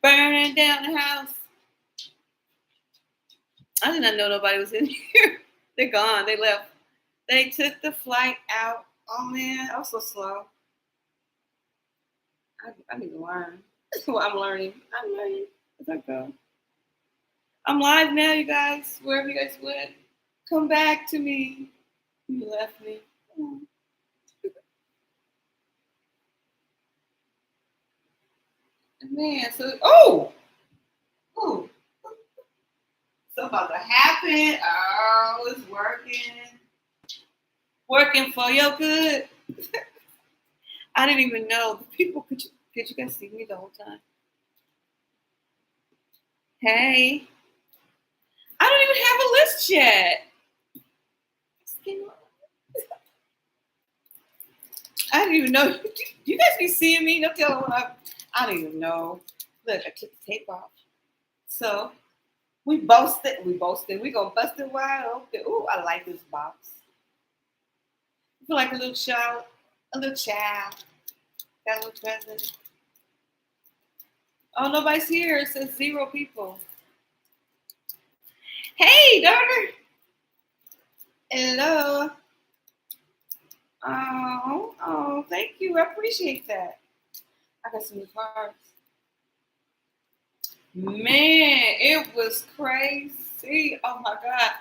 burning down the house. I did not know nobody was in here. They're gone. They left. They took the flight out. Oh man, I was so slow. I need to learn. That's what I'm learning. I'm learning as I go. I'm live now, you guys. Wherever you guys went, come back to me. You left me. Man, so so about to happen. Oh, it's working for your good. I didn't even know the people. Could you guys see me the whole time? Hey, I don't even have a list yet. I didn't even know. You guys be seeing me? No telling what I don't even know. Look, I took the tape off. So we boasted. We gonna bust it wide open. Ooh, I like this box. I feel like a little child. Got a little present. Oh, nobody's here. It says 0 people. Hey, daughter. Hello. Oh, thank you. I appreciate that. I got some new cards. Man, it was crazy. Oh my God.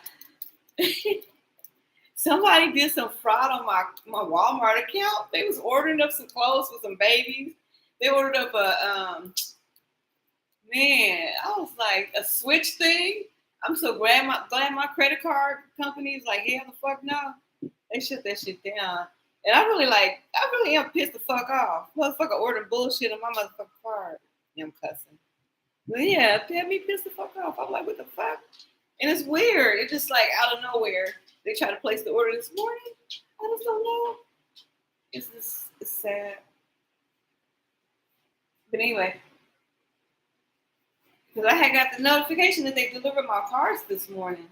Somebody did some fraud on my Walmart account. They was ordering up some clothes for some babies. They ordered up a man, I was like a switch thing. I'm so glad my credit card company is like, hell the fuck no. They shut that shit down. And I really am pissed the fuck off. Motherfucker ordering bullshit on my motherfucking card. I'm cussing. But yeah, it had me pissed the fuck off. I'm like, what the fuck? And it's weird. It's just like out of nowhere. They tried to place the order this morning. I just don't know. It's sad. But anyway, because I had got the notification that they delivered my cards this morning.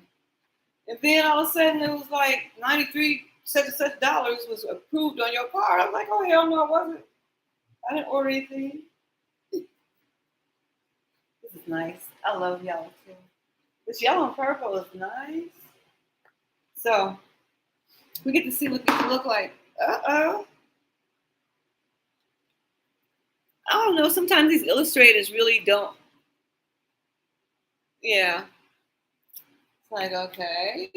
And then all of a sudden it was like 93 such and such dollars was approved on your card. I was like, oh hell no, it wasn't. I didn't order anything. This is nice. I love yellow too. This yellow and purple is nice. So we get to see what these look like. Uh-oh. I don't know. Sometimes these illustrators really don't. Yeah. It's like, okay.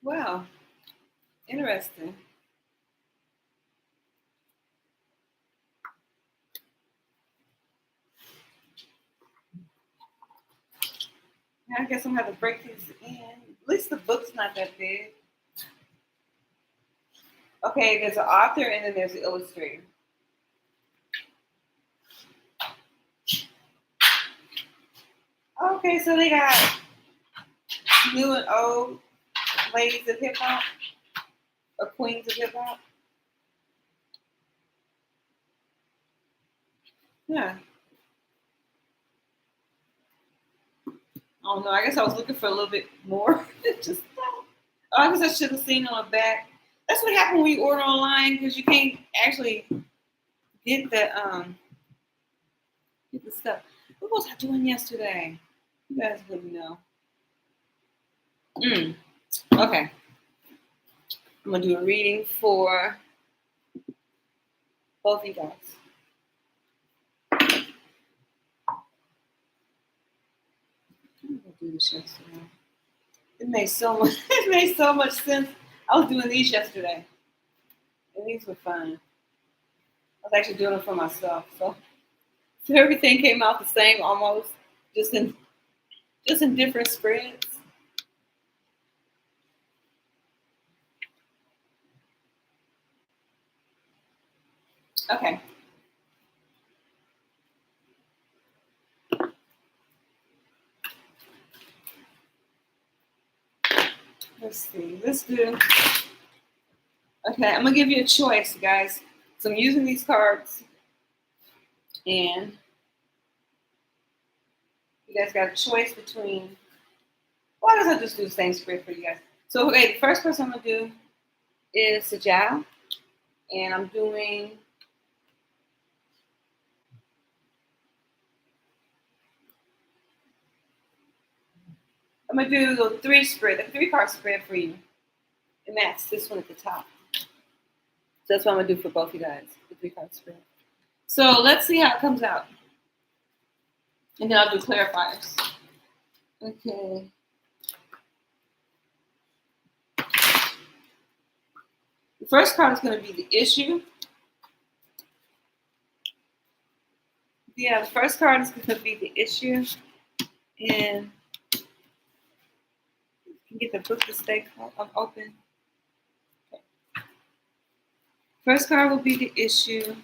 Wow. Interesting. I guess I'm gonna have to break these in. At least the book's not that big. Okay, there's an author and then there's an illustrator. Okay, so they got new and old ladies of hip hop or queens of hip hop. Yeah. I don't know. I guess I was looking for a little bit more. Just I guess I should have seen on the back. That's what happened when you order online because you can't actually get the stuff. What was I doing yesterday? You guys wouldn't know. Okay. I'm gonna do a reading for both of you guys. I'm gonna do this yesterday. It made so much sense. I was doing these yesterday. And these were fun. I was actually doing it for myself. So everything came out the same almost, just in different spreads. Okay. Let's see. Let's do. Okay, I'm gonna give you a choice, guys. So I'm using these cards, and you guys got a choice between. Why don't I just do the same spread for you guys? So, okay, the first person I'm going to do is Sajal. And I'm going to do the the 3-card spread for you. And that's this one at the top. So that's what I'm going to do for both you guys, the 3-card spread. So let's see how it comes out. And then I'll do clarifiers. Okay. The first card is going to be the issue. Yeah, the first card is going to be the issue. And you can get the book to stay open. Okay. First card will be the issue.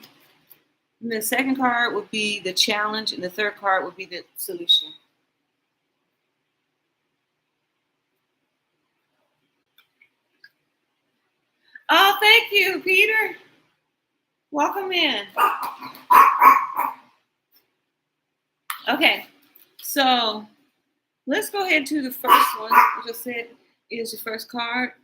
And the second card will be the challenge. And the third card will be the solution. Oh, thank you, Peter. Welcome in. Okay, so let's go ahead to the first one, which I said is your first card.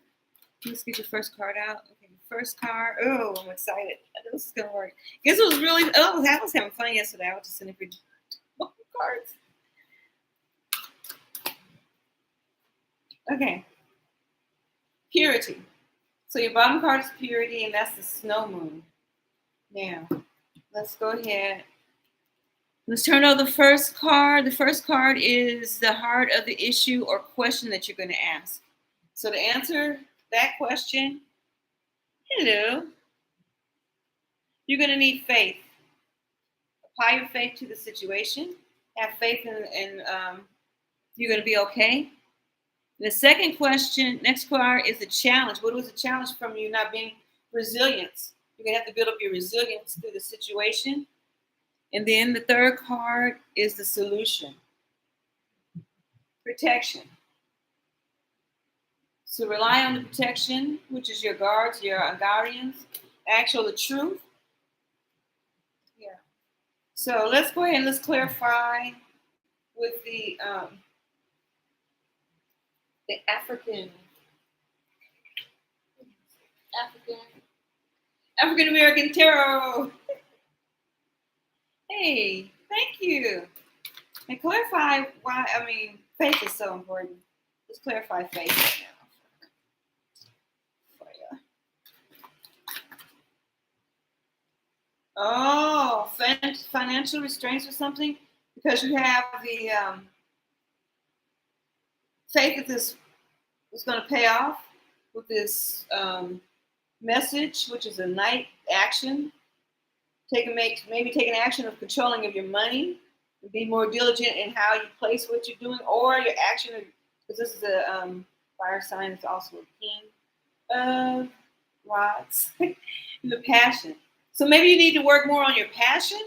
Let's get your first card out. Okay, first card. Oh, I'm excited. I know this is gonna work. Guess it was really. Oh, I was having fun yesterday. I was just sending pretty cards. Okay, purity. So your bottom card is purity, and that's the snow moon. Now, let's go ahead. Let's turn over the first card. The first card is the heart of the issue or question that you're going to ask. So to answer that question, hello, you're going to need faith. Apply your faith to the situation. Have faith in you're going to be okay. The second question, next card, is the challenge. What was the challenge from you not being resilience? You're going to have to build up your resilience through the situation. And then the third card is the solution. Protection. So rely on the protection, which is your guards, your guardians. Actual, the truth. Yeah. So let's go ahead and let's clarify with the African American tarot. Hey, thank you. And clarify why. I mean, faith is so important. Let's clarify faith right now. For you. Oh, financial restraints or something, because you have the faith that this is going to pay off with this message, which is a night action. Maybe take an action of controlling of your money, and be more diligent in how you place what you're doing, or your action, because this is a fire sign. It's also a king of rods. The passion. So maybe you need to work more on your passion,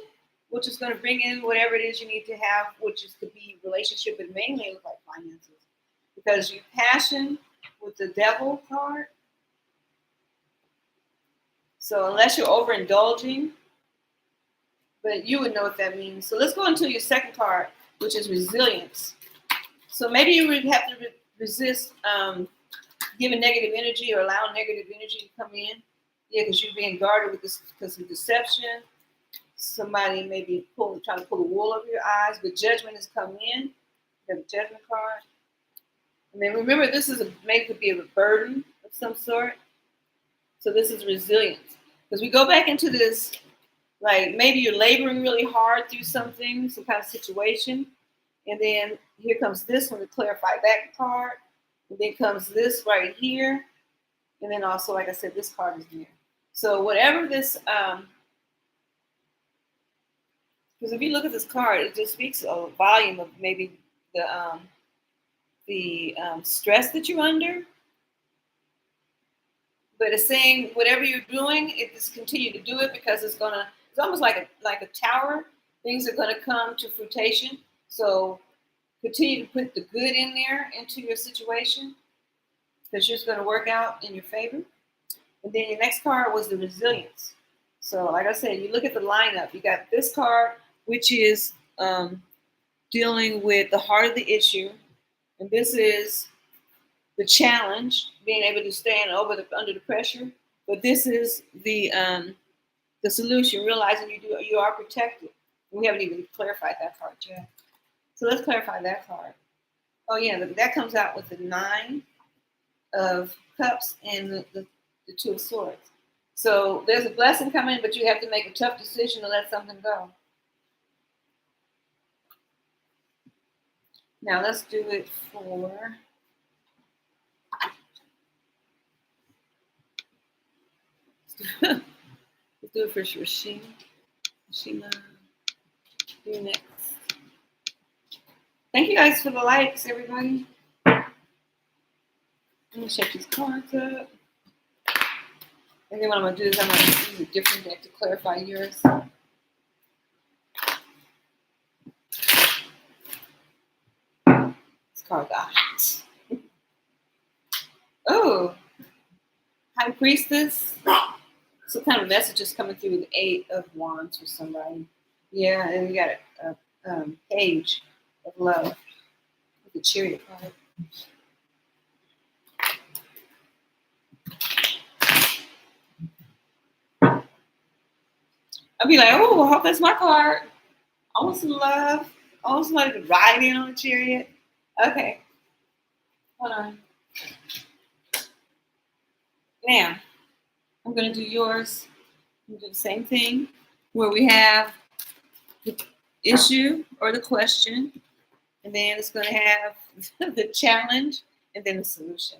which is going to bring in whatever it is you need to have, which is could be relationship, but mainly look like finances, because your passion with the devil card. So unless you're overindulging, but you would know what that means. So let's go into your second card, which is resilience. So maybe you would have to resist giving negative energy or allowing negative energy to come in. Yeah, because you're being guarded with this because of deception. Somebody may be trying to pull the wool over your eyes, but judgment is coming in. You have a judgment card. And then remember, this is maybe could be a burden of some sort. So this is resilience. Because we go back into this, like maybe you're laboring really hard through something, some kind of situation. And then here comes this one to clarify that card. And then comes this right here. And then also, like I said, this card is there. So whatever this, because if you look at this card, it just speaks a volume of maybe the stress that you're under. But it's saying whatever you're doing, it just continue to do it because it's almost like a tower. Things are gonna come to fruition. So continue to put the good in there into your situation because it's gonna work out in your favor. And then your next card was the resilience. So like I said, you look at the lineup. You got this card, which is dealing with the heart of the issue. And this is the challenge, being able to stand under the pressure. But this is the solution, realizing you are protected. We haven't even clarified that part yet. So let's clarify that part. Oh yeah, that comes out with the 9 of Cups and the 2 of Swords. So there's a blessing coming, but you have to make a tough decision to let something go. Now let's do it for let's do it for Rashima. Rashima, you next. Thank you guys for the likes, everybody. I'm gonna check these cards up. And then what I'm gonna do is I'm gonna use a different deck to clarify yours. This card got hot. Oh, High Priestess. Some kind of message is coming through the 8 of Wands for somebody. Yeah, and we got a Page of Love with the Chariot card. I'll be like, oh, I hope that's my card. I want some love. I want somebody to ride in on a chariot. Okay. Hold on. Now, I'm going to do yours. I'm going to do the same thing where we have the issue or the question, and then it's going to have the challenge and then the solution.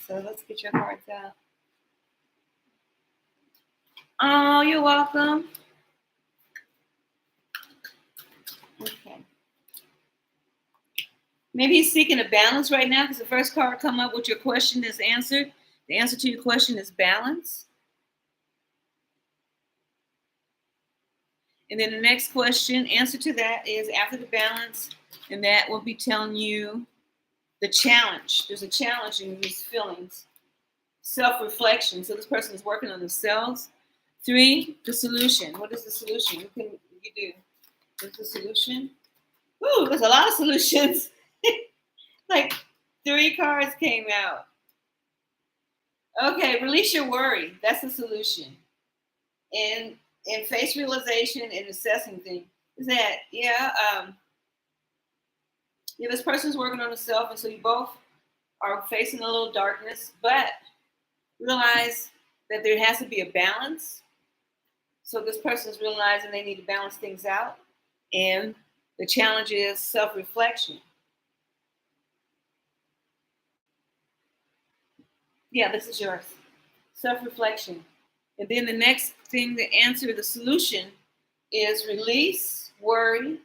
So let's get your cards out. Oh, you're welcome. Okay. Maybe he's seeking a balance right now because the first card come up with your question is answered. The answer to your question is balance. And then the next question, answer to that is after the balance, and that will be telling you the challenge. There's a challenge in these feelings. Self-reflection. So this person is working on themselves. 3, the solution. What is the solution? What can you do? What's the solution? Ooh, there's a lot of solutions. Like 3 cards came out. Okay, release your worry. That's the solution. And face realization and assessing things. Is that, this person's working on themselves, and so you both are facing a little darkness, but realize that there has to be a balance. So this person's realizing they need to balance things out. And the challenge is self-reflection. Yeah, this is yours. Self-reflection. And then the next thing to answer the solution is release worry.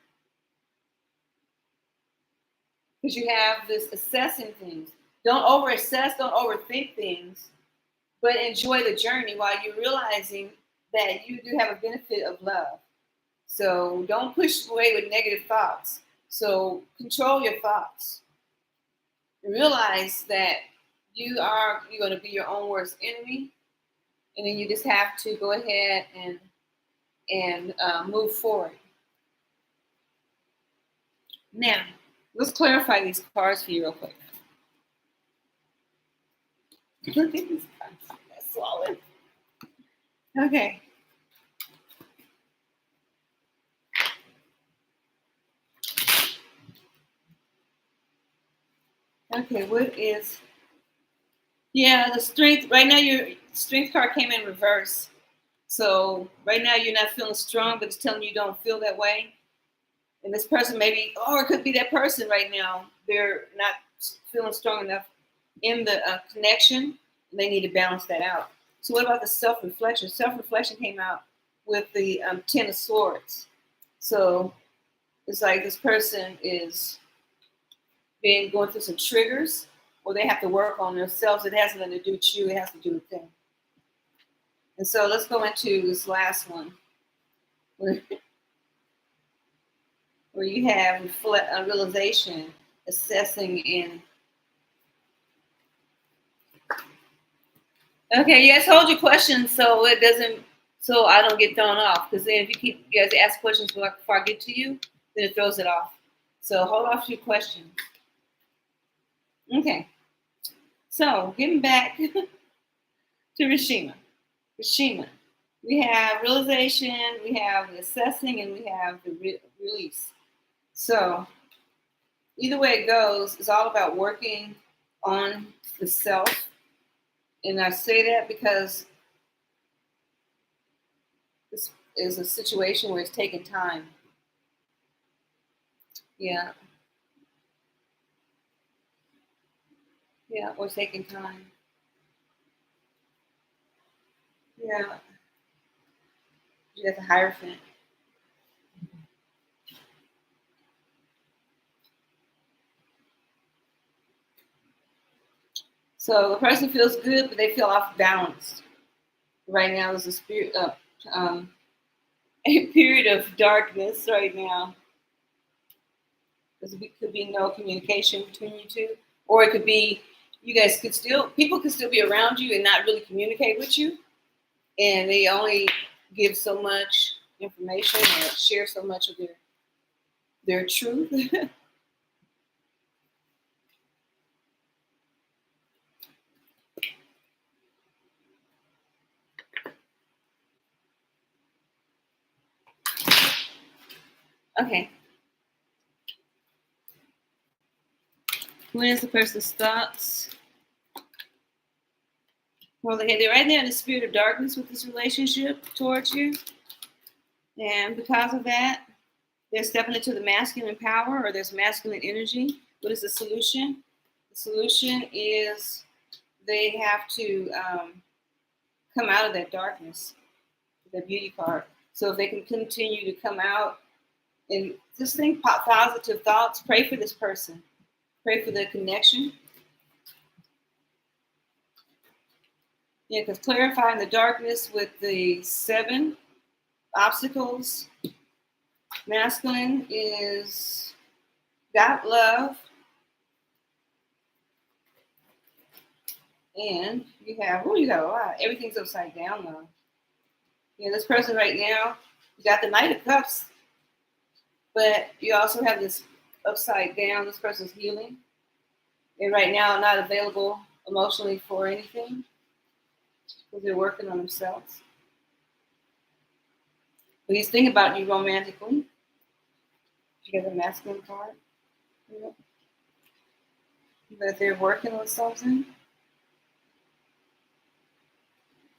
Because you have this assessing things. Don't over-assess, don't overthink things, but enjoy the journey while you're realizing that you do have a benefit of love. So don't push away with negative thoughts. So control your thoughts. Realize that you're going to be your own worst enemy, and then you just have to go ahead and move forward. Now, let's clarify these cards for you real quick. Look at these cards. That's swollen. Okay. Okay, what is... Yeah, the strength. Right now, your strength card came in reverse. So right now, you're not feeling strong, but it's telling you don't feel that way. And this person maybe, or it could be that person right now. They're not feeling strong enough in the connection, and they need to balance that out. So what about the self-reflection? Self-reflection came out with the 10 of Swords. So it's like this person is going through some triggers, or they have to work on themselves. It has nothing to do with you. It has to do with them. And so let's go into this last one, where you have realization, assessing, and okay, yes, hold your questions so it doesn't, so I don't get thrown off. Because then if you guys ask questions before I get to you, then it throws it off. So hold off your questions. Okay. So getting back to Rishima. Rishima. We have realization, we have the assessing, and we have the release. So either way it goes, it's all about working on the self. And I say that because this is a situation where it's taking time. Yeah. Yeah, or taking time. Yeah. You have the Hierophant. So the person feels good, but they feel off balance. Right now is a spirit of a period of darkness right now. Because it could be no communication between you two, or it could be you guys could still people could still be around you and not really communicate with you, and they only give so much information or share so much of their truth. Okay. What is the person's thoughts? Well, they're right now in the spirit of darkness with this relationship towards you. And because of that, they're stepping into the masculine power or there's masculine energy. What is the solution? The solution is they have to come out of that darkness, the beauty card. So if they can continue to come out and just think positive thoughts, pray for this person, pray for the connection. Yeah, because clarifying the darkness with the 7 obstacles, masculine is got love, and you have a lot. Everything's upside down though. Yeah, this person right now, you got the Knight of Cups, but you also have this upside down. This person's healing. They're right now not available emotionally for anything because they're working on themselves. But he's thinking about you romantically. You get the masculine card. Yep. That they're working on something.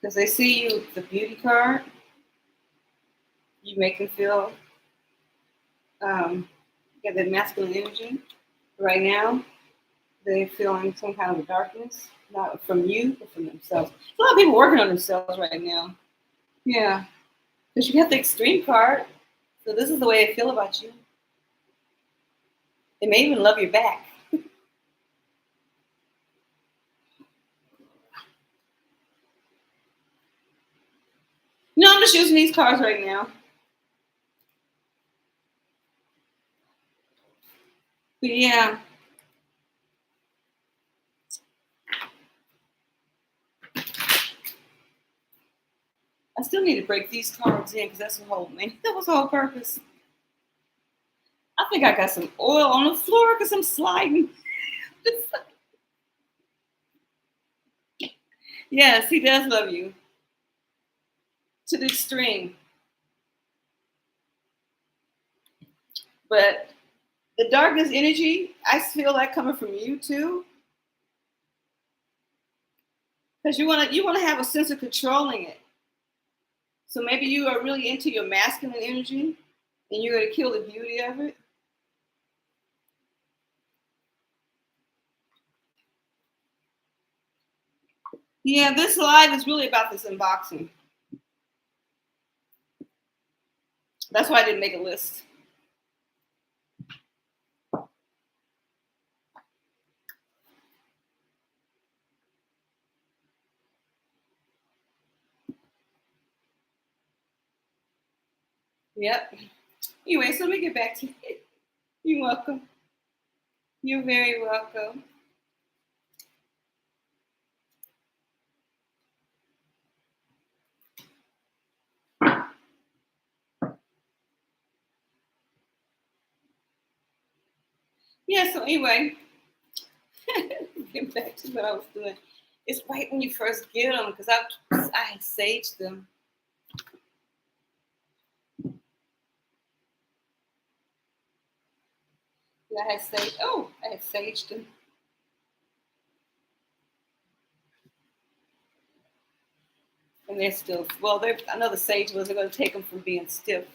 Because they see you with the beauty card. You make them feel get the masculine energy. Right now, they're feeling some kind of a darkness, not from you, but from themselves. A lot of people working on themselves right now. Yeah. Because you have the extreme card. So this is the way they feel about you. They may even love you back. No, I'm just using these cards right now. But yeah. I still need to break these cards in because that's the whole thing. That was the whole purpose. I think I got some oil on the floor because I'm sliding. Yes, he does love you to the extreme. But the darkness energy, I feel that coming from you too. Because you wanna have a sense of controlling it. So maybe you are really into your masculine energy and you're gonna kill the beauty of it. Yeah, this live is really about this unboxing. That's why I didn't make a list. Yep. Anyway, so let me get back to you. You're welcome. You're very welcome. Yeah, so anyway, Getting back to what I was doing. It's right when you first get them because I had saged them. I had saged them. And they're still, well, I know the sage was going to take them from being stiff.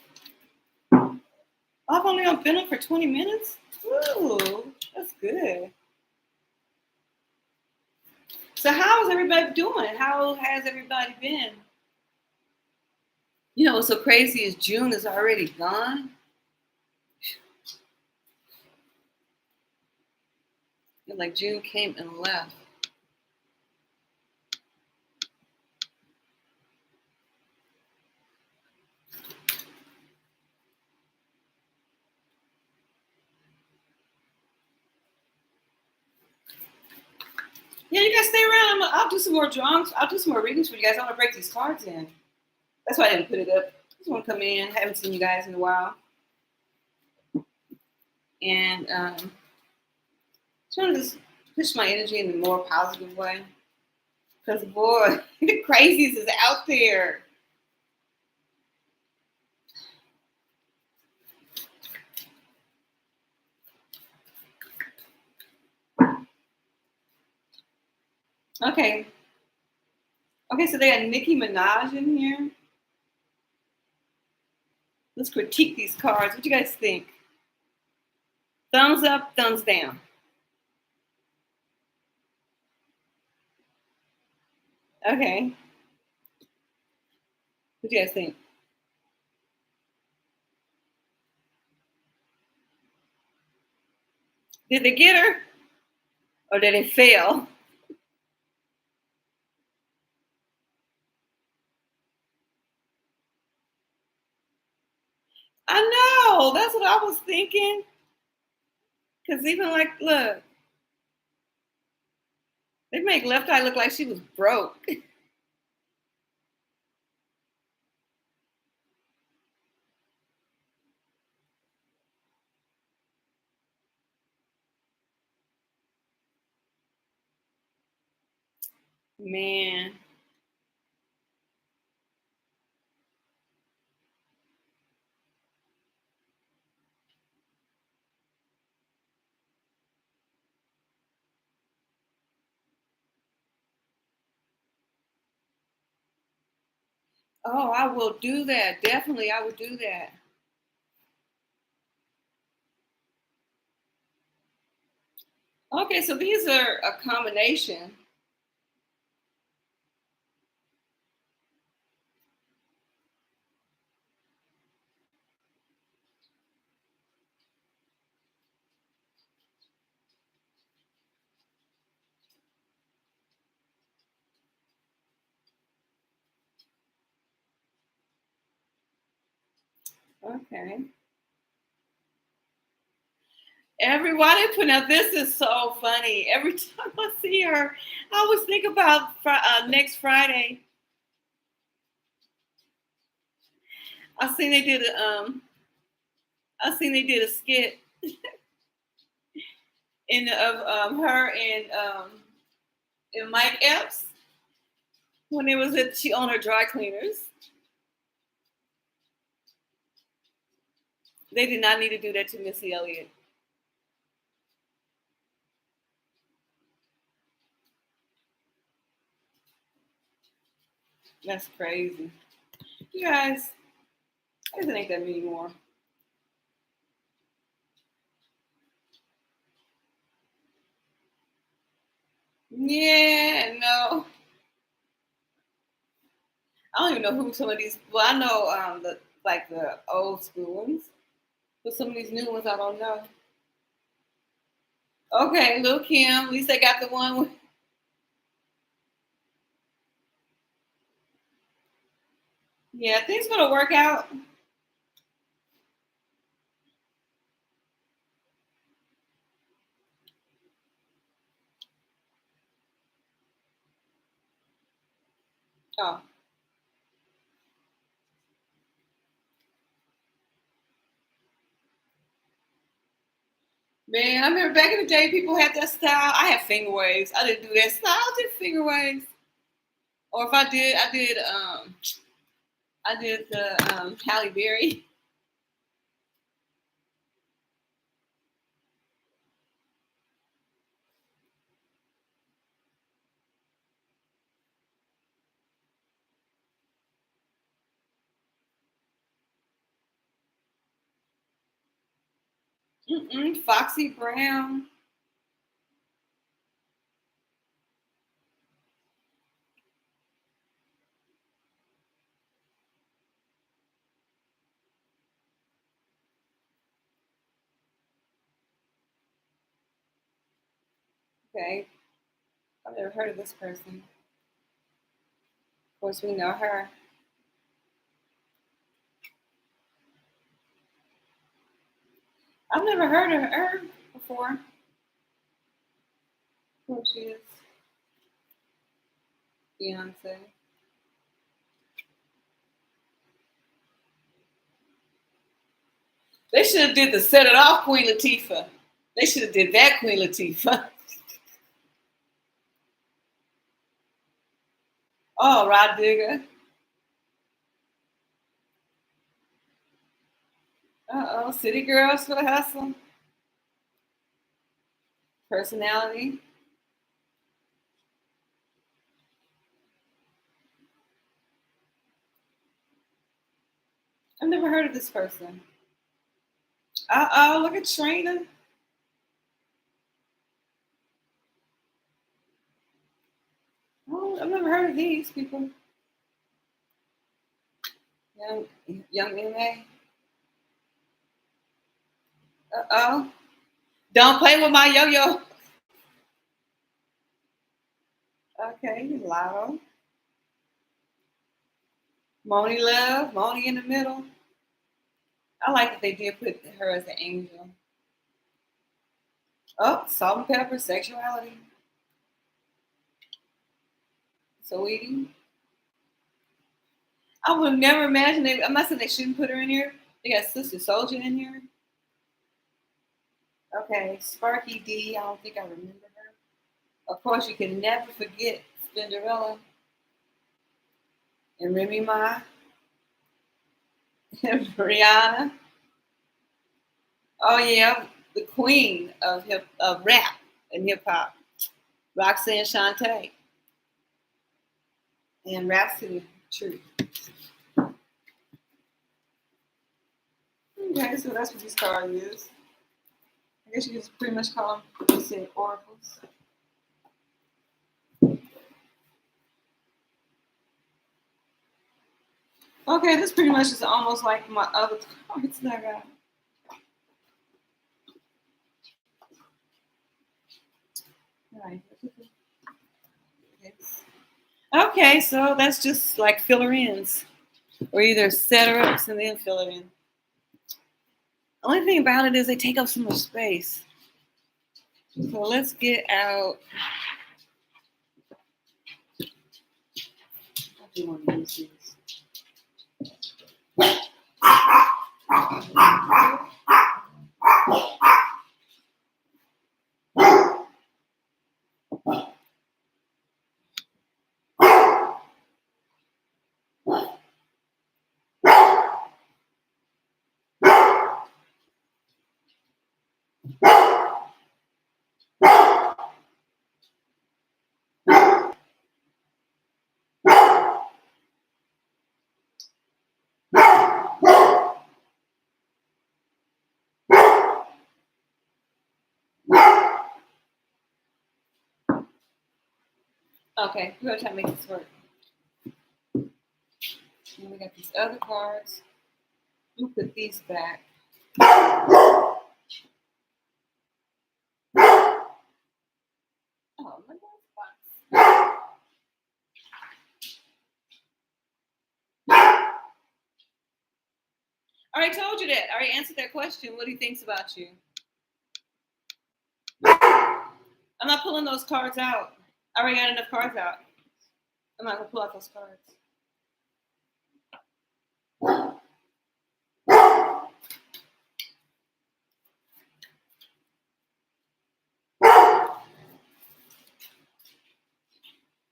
I've only been on for 20 minutes. Ooh, that's good. So how is everybody doing? How has everybody been? You know what's so crazy is June is already gone. And like June came and left. Yeah, you guys stay around. I'll do some more drawings. I'll do some more readings for you guys. I want to break these cards in. That's why I didn't put it up. I just want to come in. Haven't seen you guys in a while. And just want to just push my energy in a more positive way. Because, boy, the crazies is out there. Okay. Okay, so they got Nicki Minaj in here. Let's critique these cards. What do you guys think? Thumbs up, thumbs down. Okay. What do you guys think? Did they get her? Or did they fail? I know. That's what I was thinking. Because even like, look, they make Left Eye look like she was broke. Man. Oh, I will do that. Definitely, I will do that. Okay, so these are a combination. Okay. Everybody put out this is so funny. Every time I see her, I always think about next Friday. I seen they did a skit in of her and Mike Epps when it was she owned her dry cleaners. They did not need to do that to Missy Elliott. That's crazy. You guys, I guess it ain't that many more. Yeah, no. I don't even know who some of these. Well, I know the old school ones, but some of these new ones I don't know. Okay, Lil Kim. At least they got the one with. Yeah, things gonna work out. Oh, Man, I remember back in the day, people had that style. I had finger waves. I didn't do that style. I did finger waves. Or if I did the Halle Berry. Foxy Brown. Okay, I've never heard of this person. Of course, we know her. I've never heard of her before. Who she is? Beyonce. They should have did the Set It Off Queen Latifah. They should have did that Queen Latifah. Oh, Rod Digger. Uh-oh, City Girls for the Hustle. Personality. I've never heard of this person. Uh-oh, look at Trina. Oh, I've never heard of these people. Young, young M.A. Uh-oh. Don't play with my yo-yo. Okay, Lotto. Moni Love, Moni in the middle. I like that they did put her as an angel. Oh, Salt and Pepper, Sexuality. Sweetie. I would never imagine I'm not saying they shouldn't put her in here. They got Sister Soldier in here. Okay, Sparky D. I don't think I remember her. Of course, you can never forget Spinderella and Remy Ma and Rihanna. Oh yeah, the queen of rap and hip hop, Roxanne Shante and Rhapsody Truth. Okay, so that's what this card is. I guess you can just pretty much call them say oracles. Okay, this pretty much is almost like my other cards that I got. Right. Okay, so that's just like filler-ins, or either setups and then fill it in. The only thing about it is they take up so much space. So let's get out. I do want to use these. Okay, we're gonna try to make this work. And we got these other cards. We'll put these back. Oh, my God. I already told you that. I already answered that question. What he thinks about you. I'm not pulling those cards out. I already got enough cards out. I'm not gonna pull out those cards.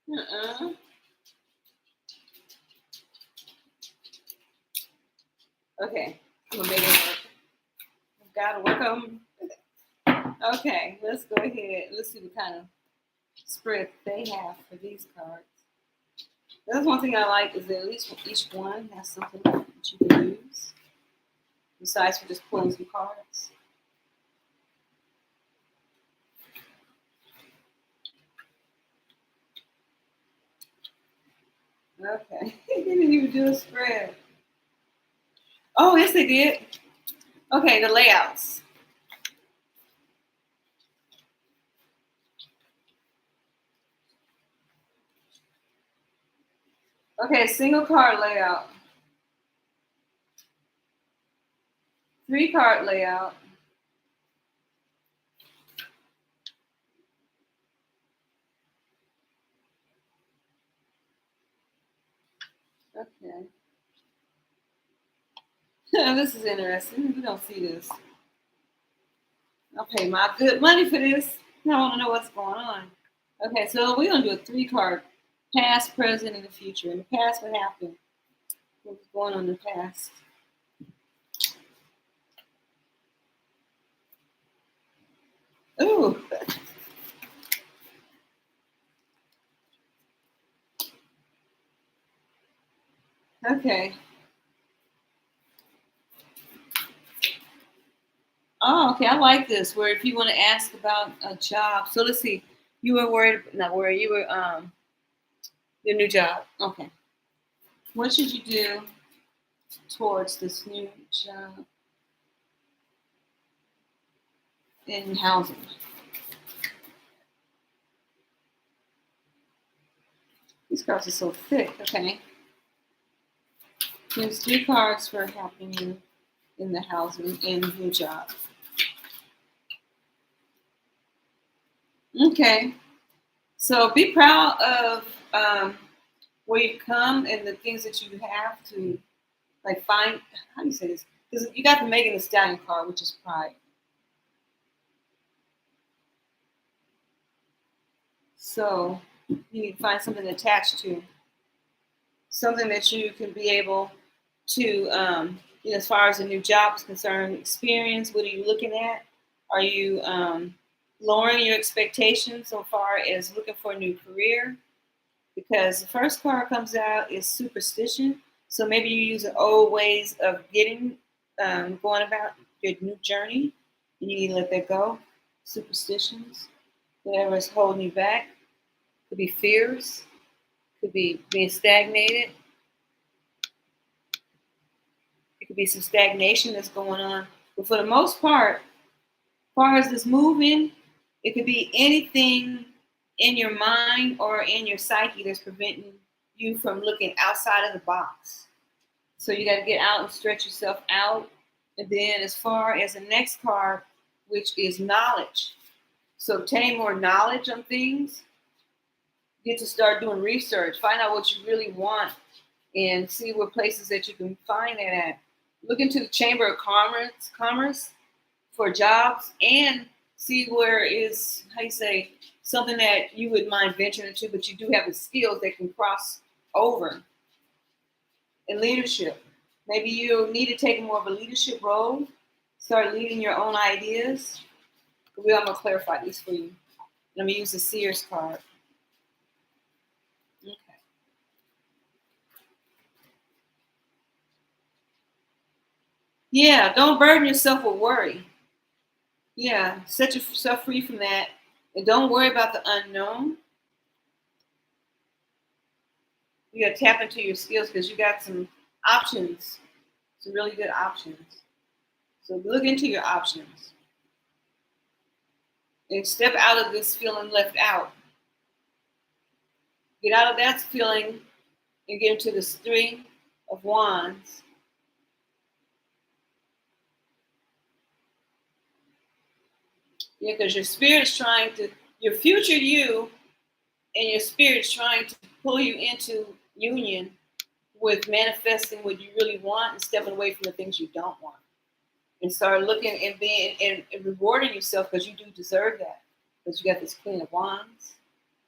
Uh-uh. Okay. I'm gonna make it work. I've gotta work on. Okay, let's go ahead. Let's see what kind of spread they have for these cards. That's one thing I like is that at least each one has something that you can use besides for just pulling some cards. Okay, they didn't even do a spread. Oh, yes, they did. Okay, the layouts. Okay, single card layout, 3 card layout, okay. This is interesting. We don't see this. I'll pay my good money for this. I want to know what's going on. Okay, so we're gonna do a 3 card, past, present, and the future. In the past, what happened? What's going on in the past? Ooh. Okay. Oh, okay. I like this. Where if you want to ask about a job, so let's see. You were worried, not worried. You were your new job. Okay. What should you do towards this new job in housing? These cards are so thick. Okay. Here's 3 cards for helping you in the housing and new job. Okay. So be proud of where you've come and the things that you have to like find. How do you say this? Because you got the Megan Thee Stallion card, which is pride. So you need to find something attached to, something that you can be able to, as far as a new job is concerned, experience. What are you looking at? Are you lowering your expectations so far as looking for a new career? Because the first card comes out is superstition. So maybe you use old ways of getting, going about your new journey, and you need to let that go. Superstitions, whatever is holding you back, could be fears, could be being stagnated. It could be some stagnation that's going on. But for the most part, as far as this moving, it could be anything in your mind or in your psyche that's preventing you from looking outside of the box. So you got to get out and stretch yourself out. And then, as far as the next card, which is knowledge. So obtain more knowledge on things. Get to start doing research. Find out what you really want and see what places that you can find that at. Look into the Chamber of Commerce for jobs and see where is, how you say, something that you would mind venturing into, but you do have the skills that can cross over in leadership. Maybe you need to take more of a leadership role, start leading your own ideas. I'm going to clarify these for you. Let me use the Sears card. Okay. Yeah, don't burden yourself with worry. Yeah, set yourself free from that. And don't worry about the unknown. You got to tap into your skills because you got some options, some really good options. So look into your options and step out of this feeling left out. Get out of that feeling and get into this 3 of Wands. Yeah, because your spirit's trying to, your future you and your spirit's trying to pull you into union with manifesting what you really want and stepping away from the things you don't want. And start looking and being and rewarding yourself because you do deserve that. Because you got this Queen of Wands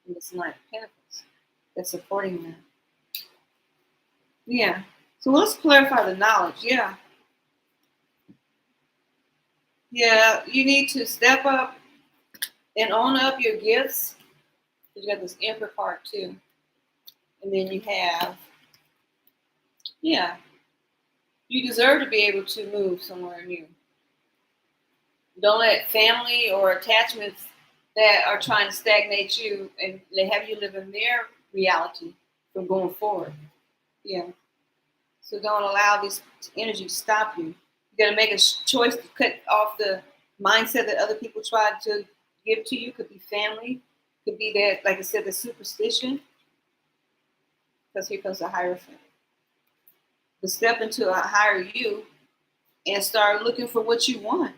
and this Knight of Pentacles. that's supporting that. Yeah. So let's clarify the knowledge. Yeah. Yeah. You need to step up and own up your gifts. You got this Emperor card too. And then you have, yeah, you deserve to be able to move somewhere new. Don't let family or attachments that are trying to stagnate you and they have you live in their reality from going forward. Yeah. So don't allow this energy to stop you. You got to make a choice to cut off the mindset that other people try to give to you. Could be family, could be that, like I said, the superstition. Because here comes the Hierophant. But step into a higher you and start looking for what you want.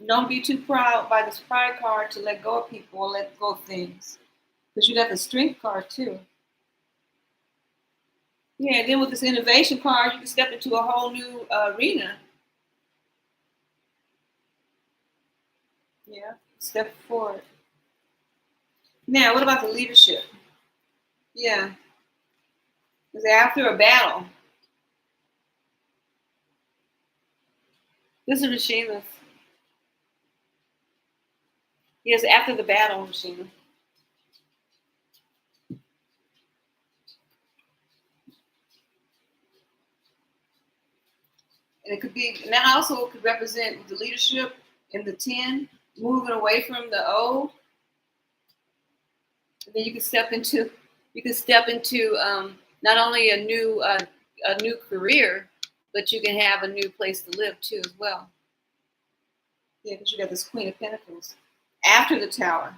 Don't be too proud by this pride card to let go of people or let go of things. Because you got the strength card too. Yeah, and then with this innovation card, you can step into a whole new arena. Yeah, step forward. Now, what about the leadership? Yeah, because after a battle, this is Rashina's. Yes, after the battle, Rashina. And it could be, now also it could represent the leadership in the 10, moving away from the old. And then you can step into not only a new career, but you can have a new place to live too as well. Yeah, because you got this Queen of Pentacles after the Tower.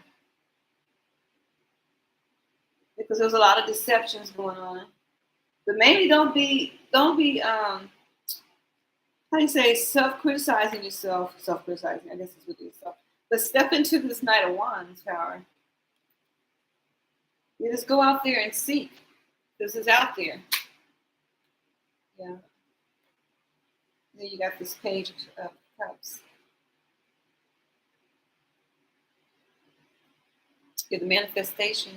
Because there's a lot of deceptions going on. But maybe don't be how do you say, self-criticizing yourself, self-criticizing, I guess is what it is. But step into this Knight of Wands power. You just go out there and seek. This is out there. Yeah. Then you got this Page of Cups. Get the manifestation.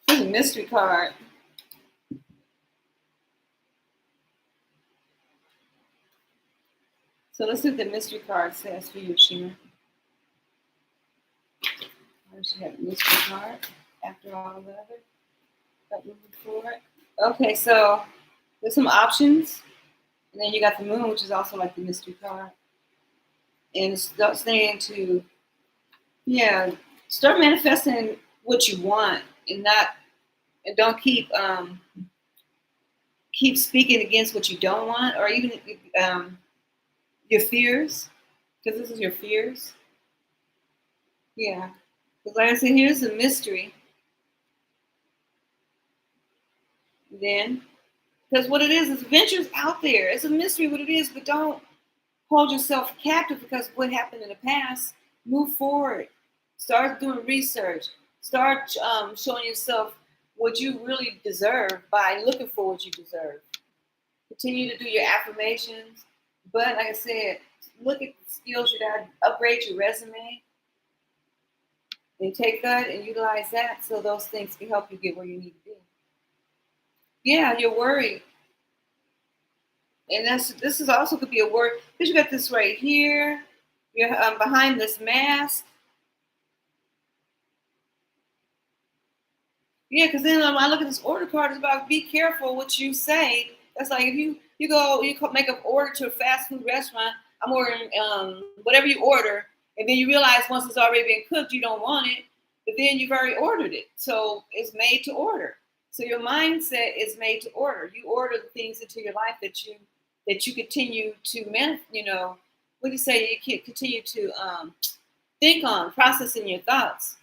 This is a mystery card. So let's see what the mystery card says for you, Sheena. She had a mystery card after all of the other. Got moving forward. Okay, so there's some options. And then you got the Moon, which is also like the mystery card. And it's saying to, yeah, start manifesting what you want and not, and don't keep speaking against what you don't want, or even your fears, because this is your fears. Yeah, because like I said, here's a mystery. Then, because what it is adventures out there. It's a mystery what it is, but don't hold yourself captive because what happened in the past. Move forward. Start doing research. Start showing yourself what you really deserve by looking for what you deserve. Continue to do your affirmations. But like I said, look at the skills you got. Upgrade your resume. And take that and utilize that so those things can help you get where you need to be. Yeah, you're worried. And this is also could be a word because you got this right here. You're behind this mask. Yeah, because then when I look at this order card, it's about be careful what you say. That's like if you make an order to a fast food restaurant. I'm ordering whatever you order, and then you realize once it's already been cooked, you don't want it. But then you've already ordered it, so it's made to order. So your mindset is made to order. You order the things into your life that you continue to what do you say? You can continue to think on, processing your thoughts.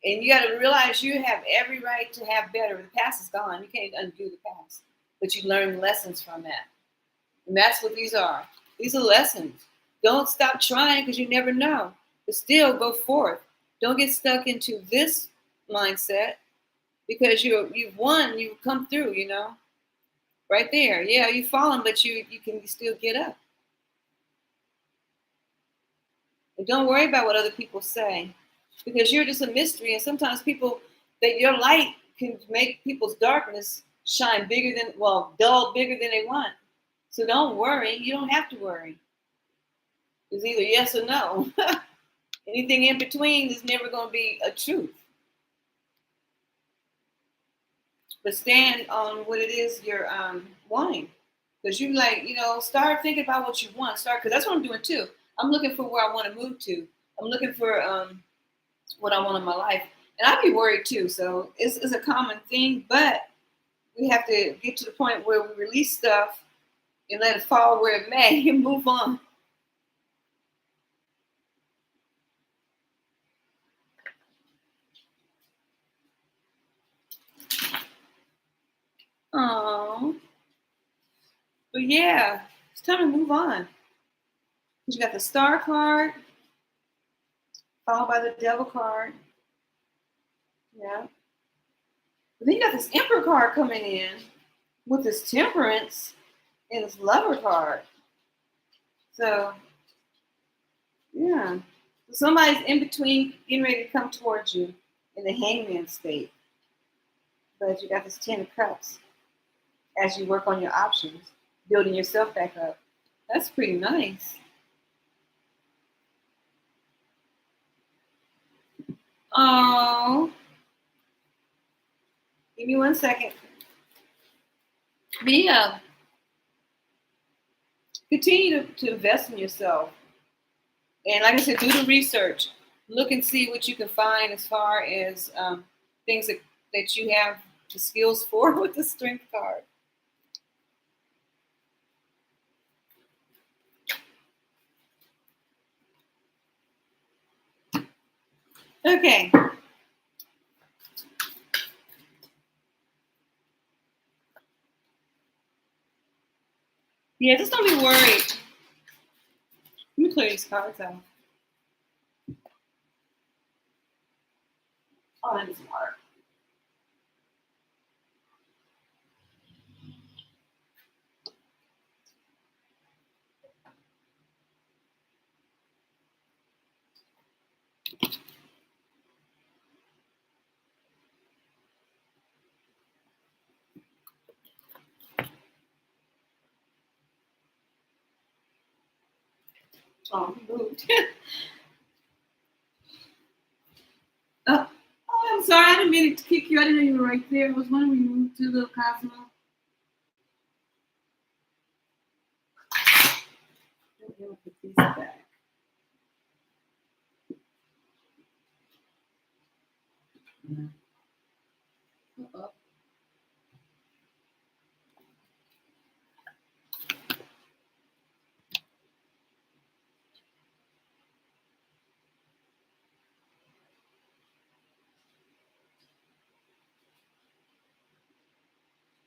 And you got to realize you have every right to have better. The past is gone. You can't undo the past. But you learn lessons from that. And that's what these are. These are lessons. Don't stop trying because you never know. But still go forth. Don't get stuck into this mindset because you've won, you've come through, Right there. Yeah, you've fallen, but you can still get up. And don't worry about what other people say because you're just a mystery. And sometimes that your light can make people's darkness shine dull bigger than they want. So don't worry. You don't have to worry. It's either yes or no. Anything in between is never going to be a truth. But stand on what it is you're wanting. Because start thinking about what you want. Because that's what I'm doing too. I'm looking for where I want to move to. I'm looking for what I want in my life. And I'd be worried too. So it's a common thing. But we have to get to the point where we release stuff and let it fall where it may and move on. Oh. But yeah, it's time to move on. You got the star card, followed by the devil card. Yeah. But then you got this emperor card coming in with this temperance and this lover card. So, yeah. So somebody's in between getting ready to come towards you in the hangman state. But you got this 10 of cups as you work on your options, building yourself back up. That's pretty nice. Oh. Give me 1 second. But yeah. Continue to invest in yourself. And like I said, do the research. Look and see what you can find as far as things that you have the skills for with the strength card. Okay. Yeah, just don't be worried. Let me clear these cards out. Oh, that is hard. 'He moved. Oh, I'm sorry. I didn't mean to kick you. I didn't know you were right there. I was wondering when you moved to the Cosmo. I'll put these back. Uh-oh.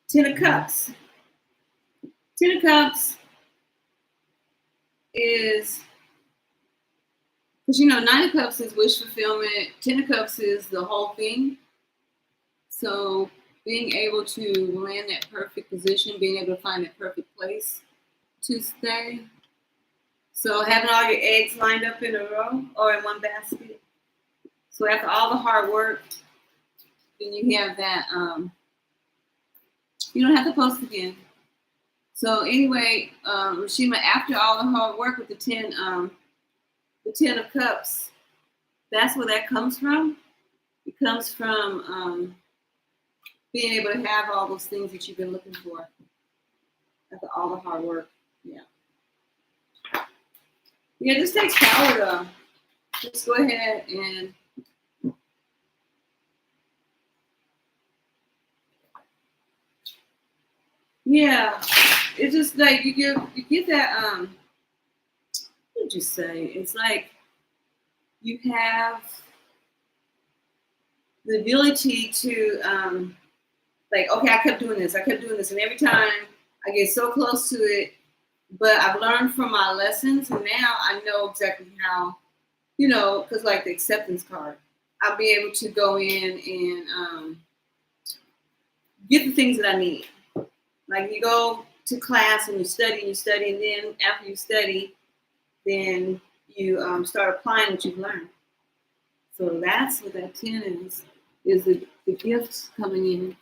10 of Cups. 10 of Cups is, because 9 of Cups is wish fulfillment. 10 of Cups is the whole thing. So being able to land that perfect position, being able to find that perfect place to stay. So having all your eggs lined up in a row or in one basket. So after all the hard work, then you have that, you don't have to post again. So anyway, Rashima, after all the hard work with the 10 of Cups, that's where that comes from. It comes from being able to have all those things that you've been looking for after all the hard work. Yeah. Yeah, this takes power though. Just go ahead and yeah. It's just like you get that what did you say? It's like you have the ability to like, okay, I kept doing this, and every time I get so close to it, but I've learned from my lessons, and now I know exactly how, because like the acceptance card, I'll be able to go in and get the things that I need. Like you go to class and you study, and then after you study, then you start applying what you've learned. So that's what that 10 is the gifts coming in.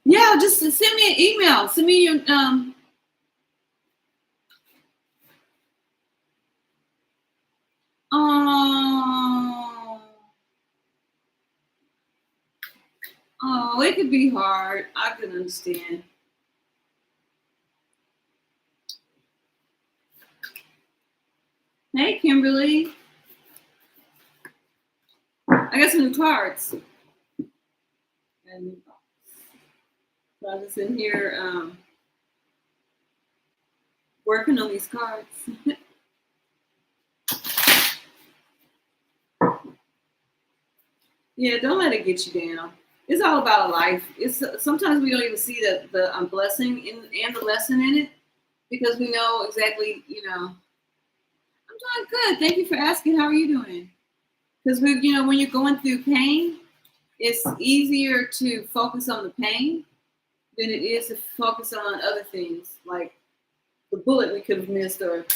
Yeah, just send me an email. Send me your oh, it could be hard. I can understand. Hey, Kimberly. I got some new cards. And so I was in here working on these cards. Yeah, don't let it get you down. It's all about a life. It's sometimes we don't even see the blessing and the lesson in it because we know exactly. I'm doing good. Thank you for asking. How are you doing? Because when you're going through pain, it's easier to focus on the pain than it is to focus on other things like the bullet we could have missed or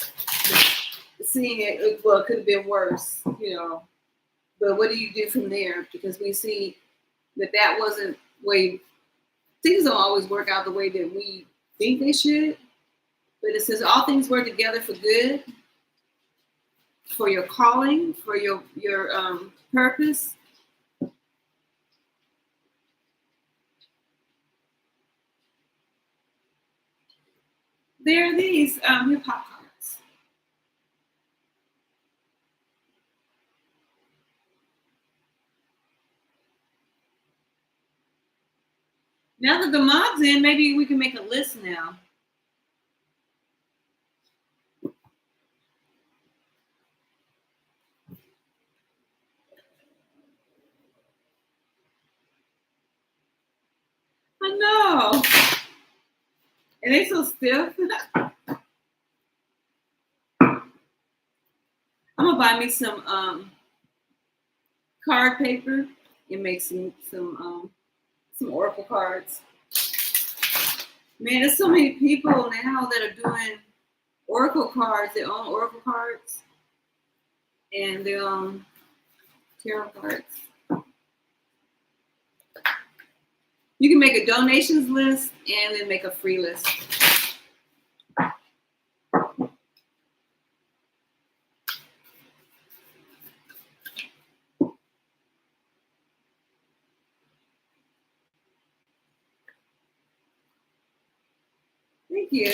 seeing it. Well, it could have been worse. But what do you do from there? Because we see that wasn't way. Things don't always work out the way that we think they should. But it says all things work together for good, for your calling, for your purpose. There are these hip hop cards. Now that the mob's in, maybe we can make a list now. I know. And they so stiff. I'm gonna buy me some card paper and make some oracle cards. Man, there's so many people now that are doing oracle cards, their own oracle cards, and their own tarot cards. You can make a donations list and then make a free list. Thank you.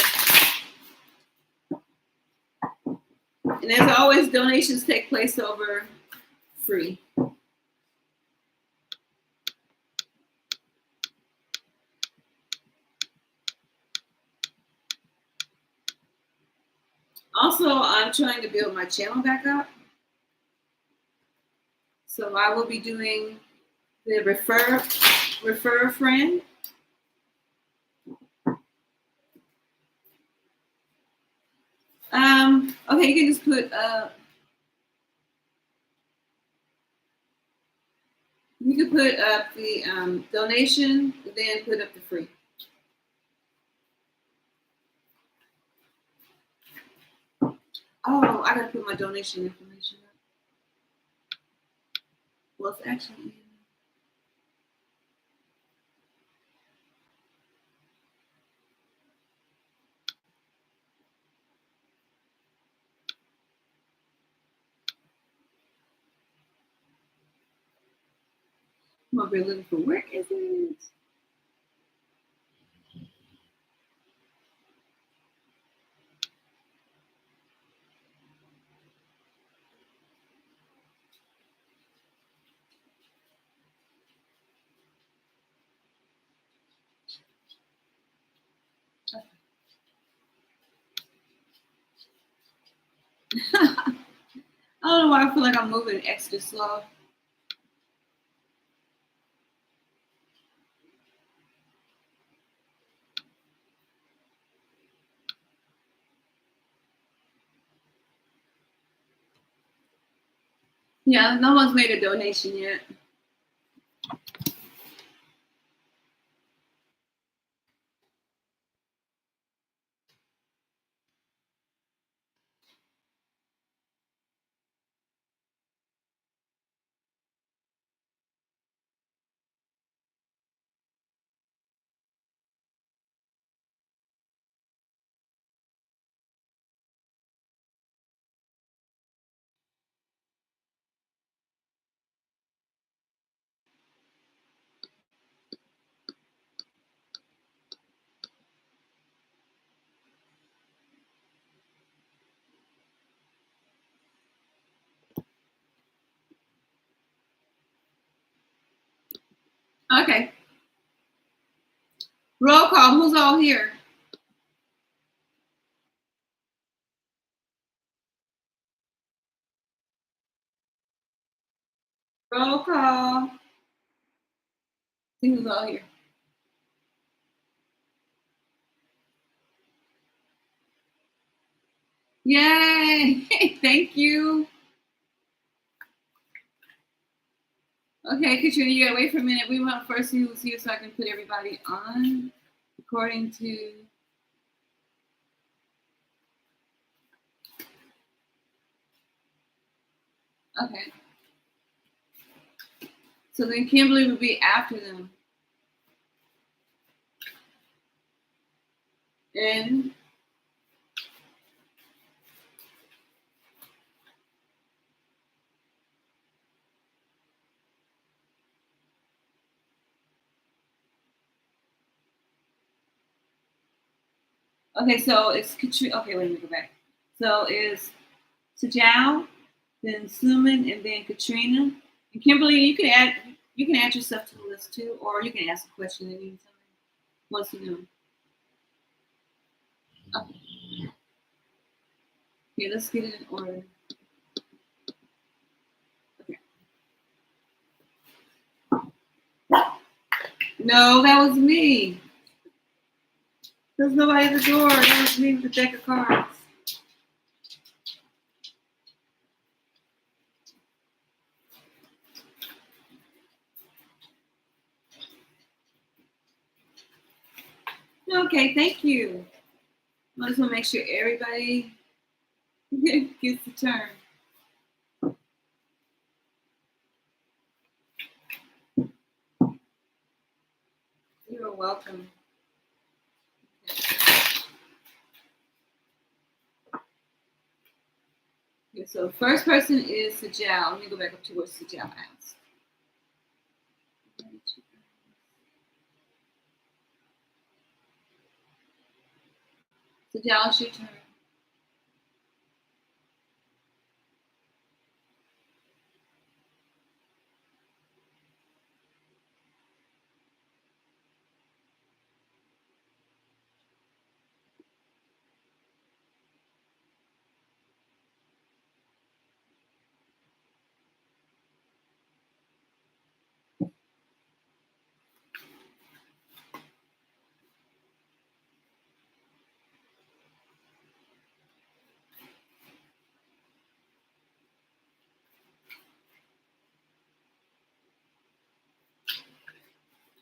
And as always, donations take place over free. Also, I'm trying to build my channel back up. So I will be doing the refer a friend. Okay, you can just put you can put up the donation, then put up the free. Oh, I gotta put my donation information up. Well, it's actually. I'm over here looking for where is it? I I don't know why I feel like I'm moving extra slow. Yeah, no one's made a donation yet. Okay. Roll call. Who's all here? Roll call. See who's all here. Yay! Thank you. Okay, Katrina, you gotta wait for a minute. We want to first see who's here so I can put everybody on according to. Okay. So then Kimberly would be after them. And okay, so it's Katrina. Okay, wait, let me go back. So it's Sajal, then Suman, and then Katrina. And Kimberly, you can add yourself to the list too, or you can ask a question anytime once you know. Okay. Okay, let's get it in order. Okay. No, that was me. There's nobody at the door. That was me with the deck of cards. Okay, thank you. I just want to make sure everybody gets a turn. You're welcome. Okay, so first person is Sajal. Let me go back up to what Sajal asked. Sajal, it's your turn.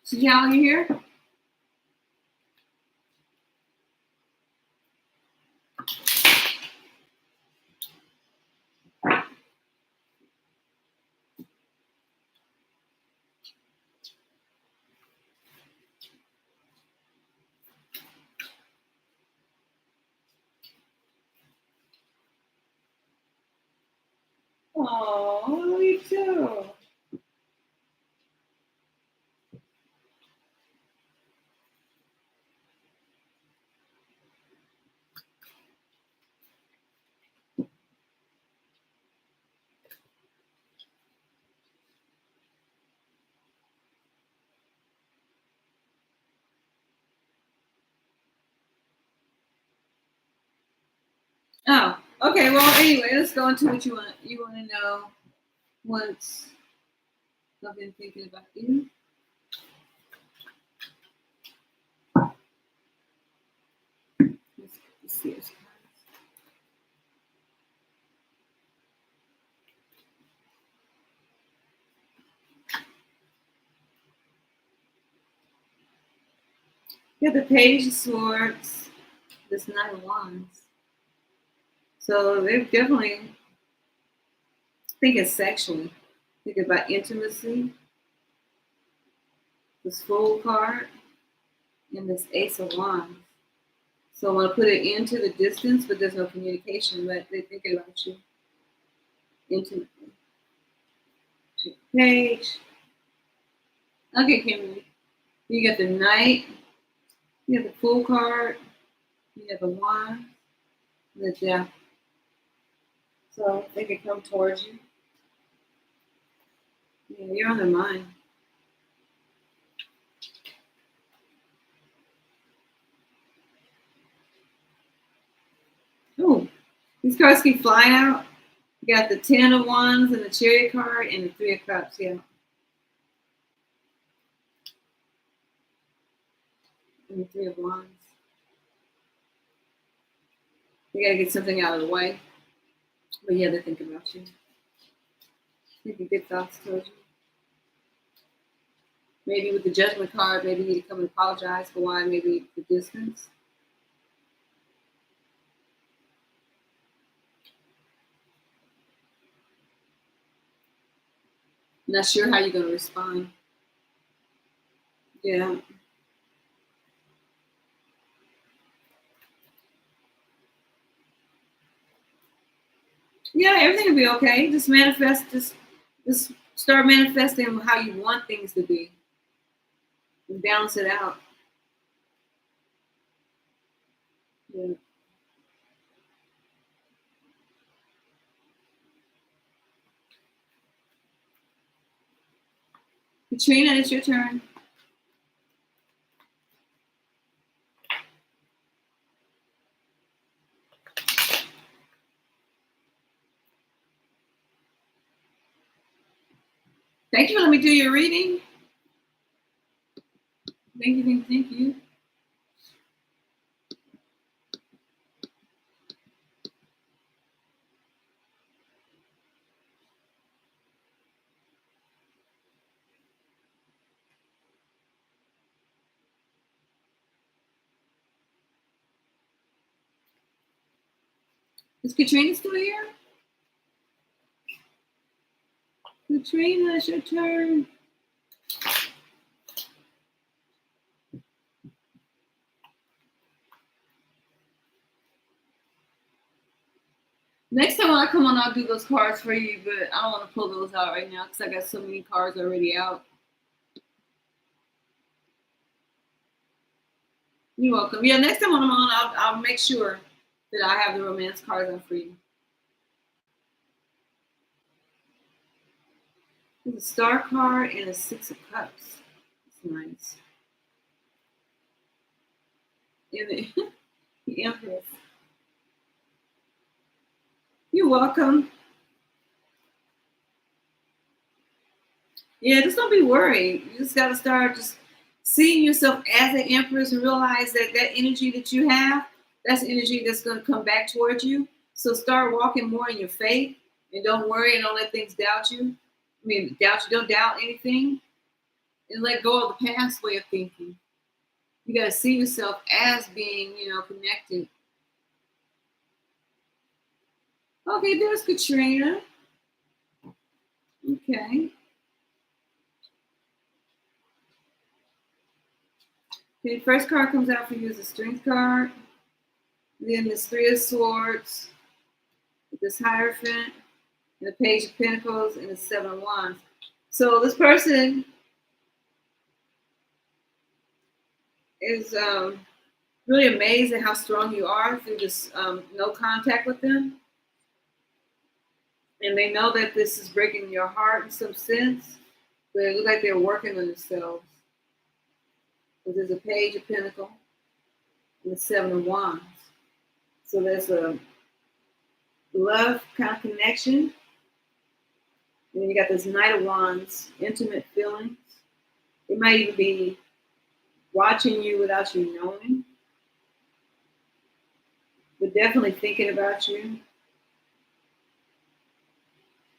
Sajal, you here? Oh, you too. Oh, Okay, well, anyway, let's go into what you want. You want to know what's I've been thinking about you. Let's see. Yeah, the Page of Swords, this Knight of Wands. So they're definitely thinking sexually, thinking about intimacy. This Fool card and this Ace of Wands. So I want to put it into the distance, but there's no communication. But they're thinking about you intimately. Page. Okay, Kimberly. You got the Knight. You have the Fool card. You have the Wand. And the Death. So they can come towards you. Yeah, you're on their mind. Oh, these cards keep flying out. You got the Ten of Wands and the Chariot card and the Three of Cups. Yeah. And the Three of Wands. You gotta get something out of the way. But yeah, they're thinking about you. Thinking good thoughts towards you. Maybe with the Judgment card, maybe you need to come and apologize for why maybe the distance. Not sure how you're gonna respond. Yeah. Yeah, everything will be okay. Just manifest. Just start manifesting how you want things to be, and balance it out. Yeah. Katrina, it's your turn. Thank you for letting me do your reading. Thank you. Is Katrina still here? Katrina, it's your turn. Next time when I come on, I'll do those cards for you, but I don't want to pull those out right now because I got so many cards already out. You're welcome. Yeah, next time when I'm on, I'll make sure that I have the romance cards on for you. There's a Star card and a Six of Cups. That's nice. And the Empress. You're welcome. Yeah, just don't be worried. You just got to start just seeing yourself as an Empress and realize that that energy that you have, that's energy that's going to come back towards you. So start walking more in your faith and don't worry and don't let things doubt you. I mean, doubt you. Don't doubt anything and let go of the past way of thinking. You got to see yourself as being, connected. Okay, there's Katrina. Okay. Okay, first card comes out for you is the Strength card. Then this Three of Swords, this Hierophant, and the Page of Pentacles, and the Seven of Wands. So this person is really amazed at how strong you are through this no contact with them. And they know that this is breaking your heart in some sense, but it looks like they're working on themselves. So there's a Page of Pentacles and the Seven of Wands. So there's a love kind of connection. And then you got this Knight of Wands, intimate feelings. It might even be watching you without you knowing, but definitely thinking about you.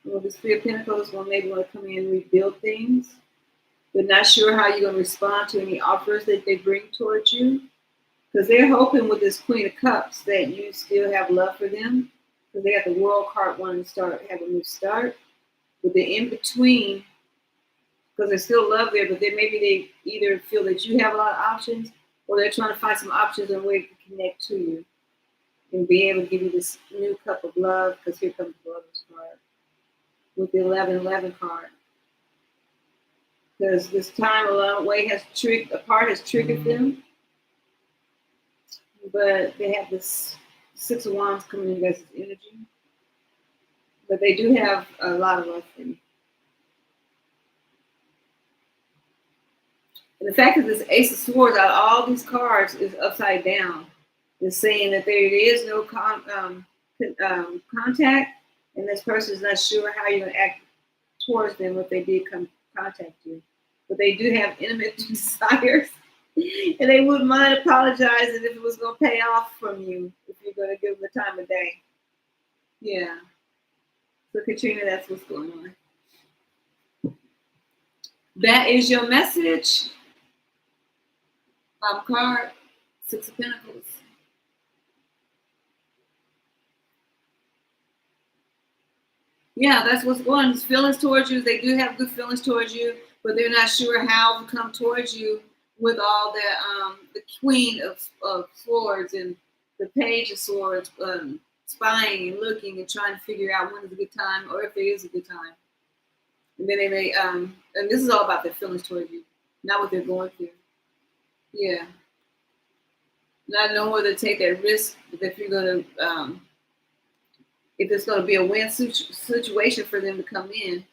Well, this Three of Pentacles will maybe want to come in and rebuild things, but not sure how you're going to respond to any offers that they bring towards you. Because they're hoping with this Queen of Cups that you still have love for them. Because they have the World card wanting to have a new start. But the in between, because there's still love there, but then maybe they either feel that you have a lot of options, or they're trying to find some options and a way to connect to you and be able to give you this new cup of love. Because here comes the Lover's card with the 1111 card. Because this time alone way has triggered them, but they have this Six of Wands coming in as energy. But they do have a lot of love for you. And the fact that this Ace of Swords out of all these cards is upside down is saying that there is no contact, and this person is not sure how you're going to act towards them if they did come contact you. But they do have intimate desires, and they wouldn't mind apologizing if it was going to pay off from you, if you're going to give them the time of day. Yeah. So Katrina, that's what's going on. That is your message. Card, Six of Pentacles. Yeah, that's what's going on. His feelings towards you, they do have good feelings towards you, but they're not sure how to come towards you with all the Queen of Swords and the Page of Swords, spying and looking and trying to figure out when is a good time or if it is a good time. And then they may, and this is all about their feelings towards you, not what they're going through. Yeah. Not knowing whether to take that risk, if you're going to, if it's going to be a win situation for them to come in.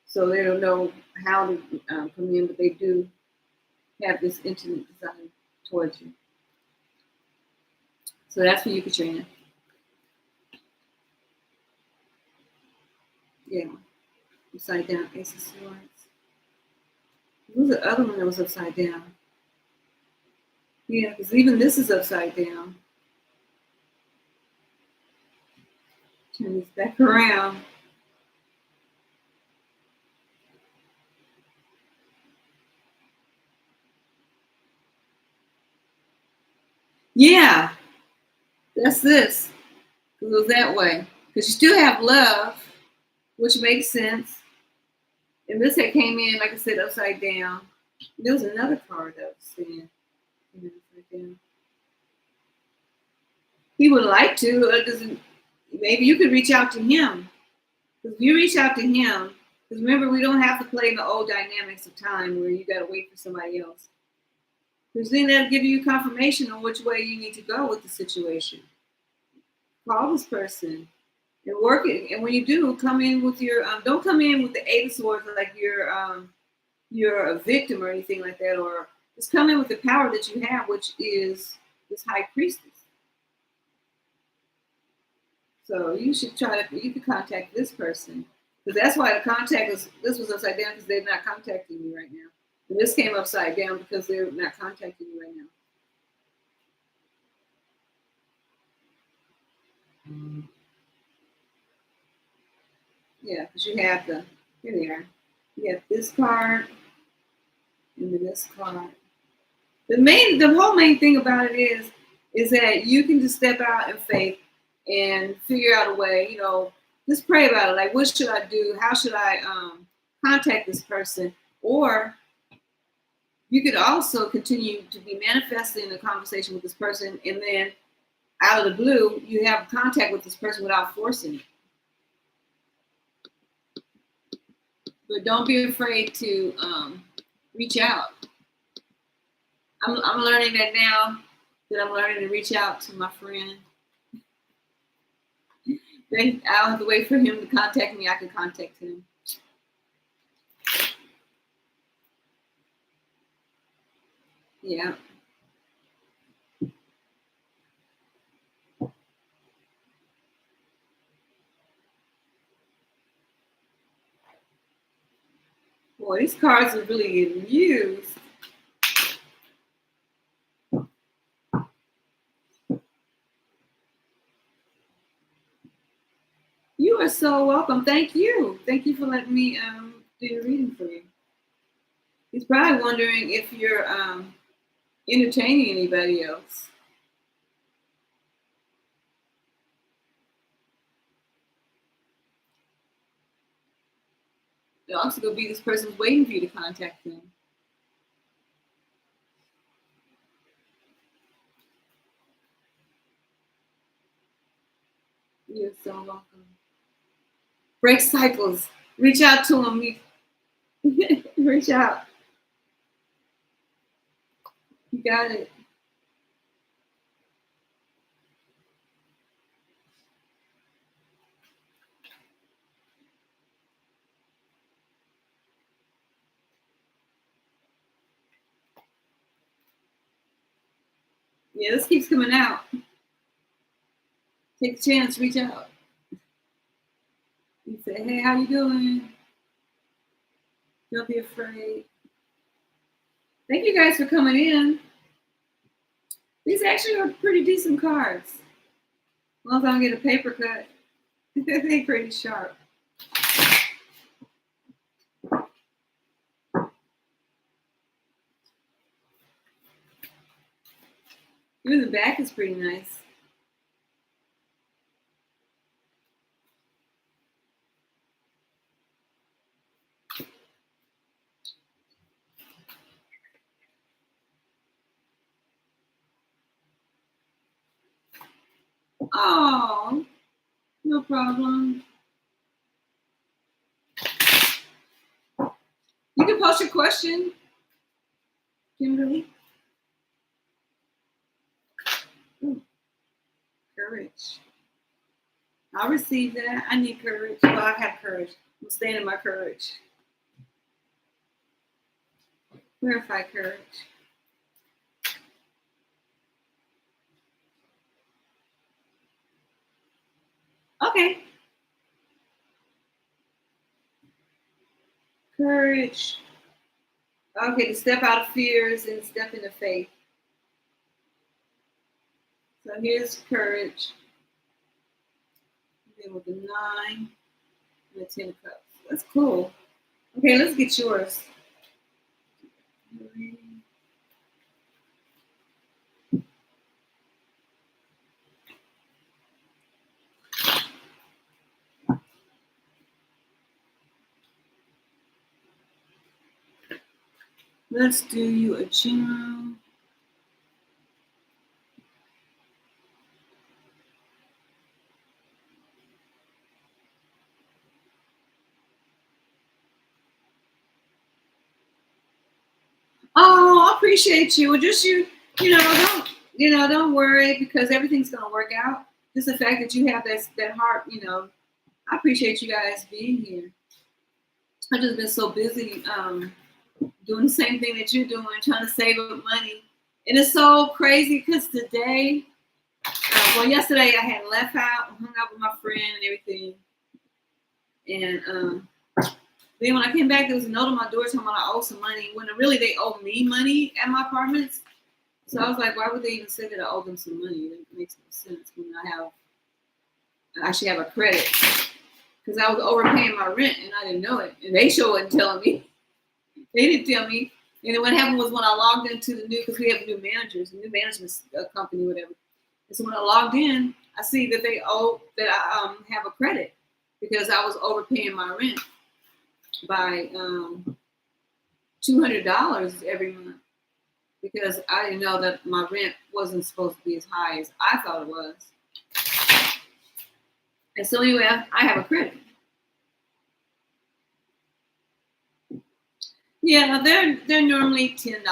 So they don't know how to come in, but they do have this intimate desire towards you. So that's for you, Katrina. Yeah. Upside down, Ace of Swords. What was the other one that was upside down? Yeah, because even this is upside down. Turn this back around. Yeah, that's this. It goes that way. Because you still have love, which makes sense. And this had came in, like I said, upside down. There was another card that was saying, upside down. He would like to. Doesn't. Maybe you could reach out to him. Because if you reach out to him, because remember, we don't have to play in the old dynamics of time where you got to wait for somebody else. Because then that'll give you confirmation on which way you need to go with the situation. Call this person and work it. And when you do, come in with your, don't come in with the Eight of Swords like you're a victim or anything like that, or just come in with the power that you have, which is this High Priestess. So you should you could contact this person. Because that's why this was upside down, because they're not contacting you right now. And this came upside down because they're not contacting you right now. Yeah, because you have here they are. You have this card and then this card. The whole main thing about it is that you can just step out in faith and figure out a way, just pray about it. Like, what should I do? How should I contact this person? Or you could also continue to be manifesting a conversation with this person, and then out of the blue, you have contact with this person without forcing it. But don't be afraid to reach out. I'm learning that now, that I'm learning to reach out to my friend. Then I don't have to wait for him to contact me. I can contact him. Yeah. Boy, these cards are really getting used. You are so welcome. Thank you. Thank you for letting me do your reading for you. He's probably wondering if you're entertaining anybody else. It also could be this person's waiting for you to contact them. You're so welcome. Break cycles. Reach out to them. Reach out. You got it. Yeah, this keeps coming out. Take a chance. Reach out. You say, hey, how you doing? Don't be afraid. Thank you guys for coming in. These actually are pretty decent cards. As long as I don't get a paper cut, they're pretty sharp. Even the back is pretty nice. Oh, no problem. You can post your question, Kimberly. Ooh, courage. I'll receive that. I need courage. Well, I have courage. I'm staying in my courage. Clarify courage. Okay. Courage. Okay, to step out of fears and step into faith. So here's courage. Then with the 9 and the 10 of cups. That's cool. Okay, let's get yours. Let's do you a general. Oh, I appreciate you. Well, just don't worry because everything's gonna work out. Just the fact that you have that heart, I appreciate you guys being here. I've just been so busy doing the same thing that you're doing, trying to save up money. And it's so crazy because today, yesterday I had left out, hung out with my friend and everything. And then when I came back, there was a note on my door telling me I owe some money, when really they owe me money at my apartments. So I was like, why would they even say that I owe them some money? That makes no sense when I actually have a credit. Because I was overpaying my rent and I didn't know it. And they sure wasn't telling me. They didn't tell me. And then what happened was when I logged into the new, because we have new managers, a new management company, whatever. And so when I logged in, I see that they owe, that I have a credit because I was overpaying my rent by $200 every month because I didn't know that my rent wasn't supposed to be as high as I thought it was. And so anyway, I have a credit. Yeah, they're normally $10.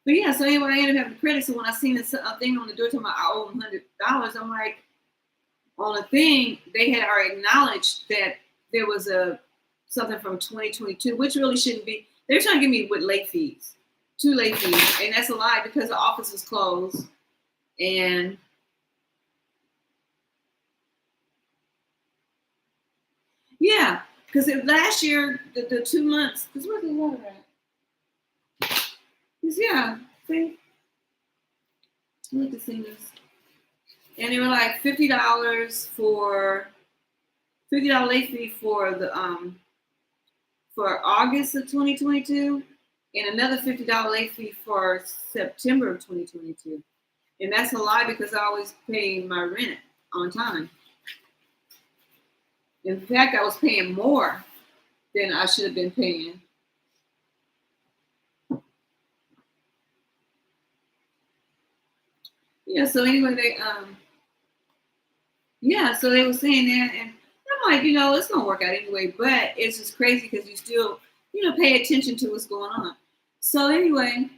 But yeah, so anyway, I ended up having credit. So when I seen this thing on the door telling me I owe them $100, I'm like, on a thing, they had already acknowledged that there was something from 2022, which really shouldn't be. They're trying to give me with late fees, 2 late fees, and that's a lie because the office is closed. And yeah, Because last year, the 2 months, because where's the water at? Yeah, see? Look at this. And they were like $50 for $50 late fee for the for August of 2022, and another $50 late fee for September of 2022. And that's a lie because I always pay my rent on time. In fact, I was paying more than I should have been paying. Yeah, so anyway, so they were saying that, and I'm like, it's gonna work out anyway, but it's just crazy because you still, pay attention to what's going on. So anyway,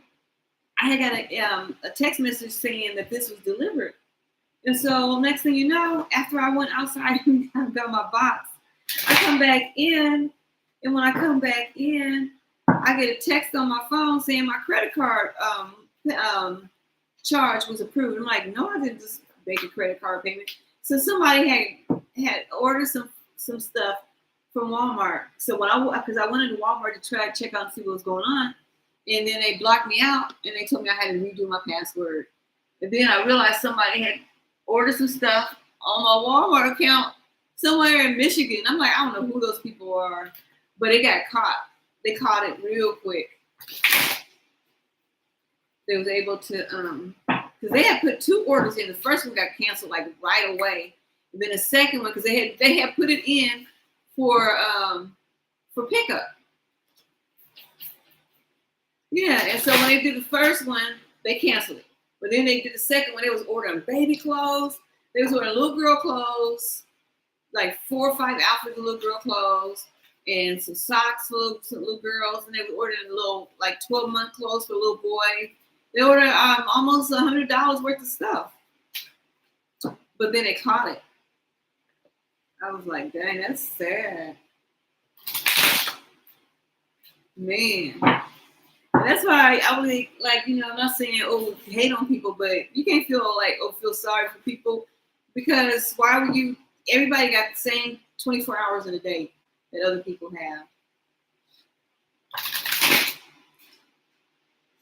I had got a text message saying that this was delivered. And so next thing you know, after I went outside and got my box, I come back in, and when I come back in, I get a text on my phone saying my credit card charge was approved. I'm like, no, I didn't just make a credit card payment. So somebody had ordered some stuff from Walmart. So because I went into Walmart to try to check out and see what was going on, and then they blocked me out and they told me I had to redo my password. And then I realized somebody had ordered some stuff on my Walmart account somewhere in Michigan. I'm like, I don't know who those people are, but it got caught. They caught it real quick. They was able to, because they had put 2 orders in. The first one got canceled like right away, and then the second one, because they had put it in for pickup. Yeah, and so when they did the first one, they canceled it. But then they did the second one. They was ordering baby clothes. They was ordering little girl clothes, like 4 or 5 outfits of little girl clothes, and some socks for some little girls. And they were ordering little, like 12-month clothes for a little boy. They ordered almost $100 worth of stuff. But then they caught it. I was like, dang, that's sad. Man. And that's why I was like, I'm not saying, hate on people, but you can't feel sorry for people, because why would you? Everybody got the same 24 hours in a day that other people have.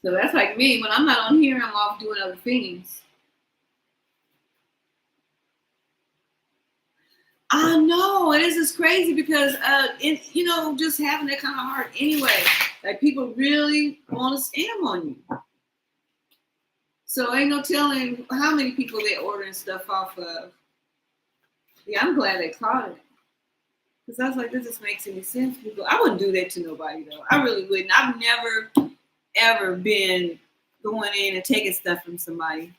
So that's like me. When I'm not on here, I'm off doing other things. I know, and this is crazy because, just having that kind of heart anyway, like people really want to scam on you. So ain't no telling how many people they're ordering stuff off of. Yeah, I'm glad they caught it. Because I was like, this just makes any sense. People, I wouldn't do that to nobody, though. I really wouldn't. I've never, ever been going in and taking stuff from somebody.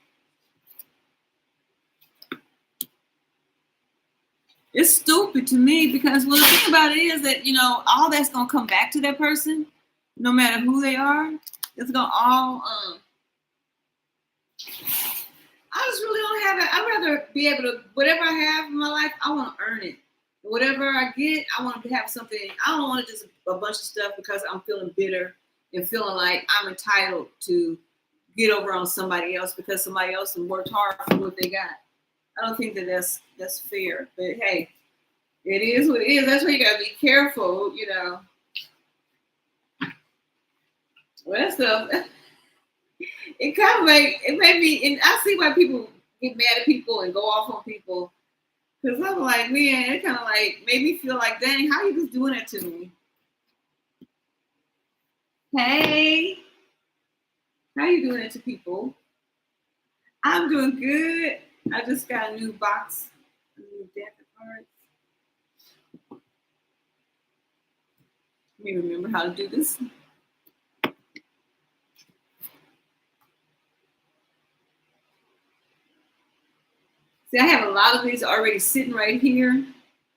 It's stupid to me because, well, the thing about it is that, all that's going to come back to that person, no matter who they are. It's going to all, I just really don't have it. I'd rather be able to, whatever I have in my life, I want to earn it. Whatever I get, I want to have something. I don't want to just a bunch of stuff because I'm feeling bitter and feeling like I'm entitled to get over on somebody else because somebody else has worked hard for what they got. I don't think that's fair. But hey, it is what it is. That's why you gotta be careful, Well, that stuff, it kind of it made me, and I see why people get mad at people and go off on people. Because I'm like, man, it kind of like made me feel like, dang, how you just doing that to me? Hey, how you doing it to people? I'm doing good. I just got a new box, a new deck of cards. Let me remember how to do this. See, I have a lot of these already sitting right here,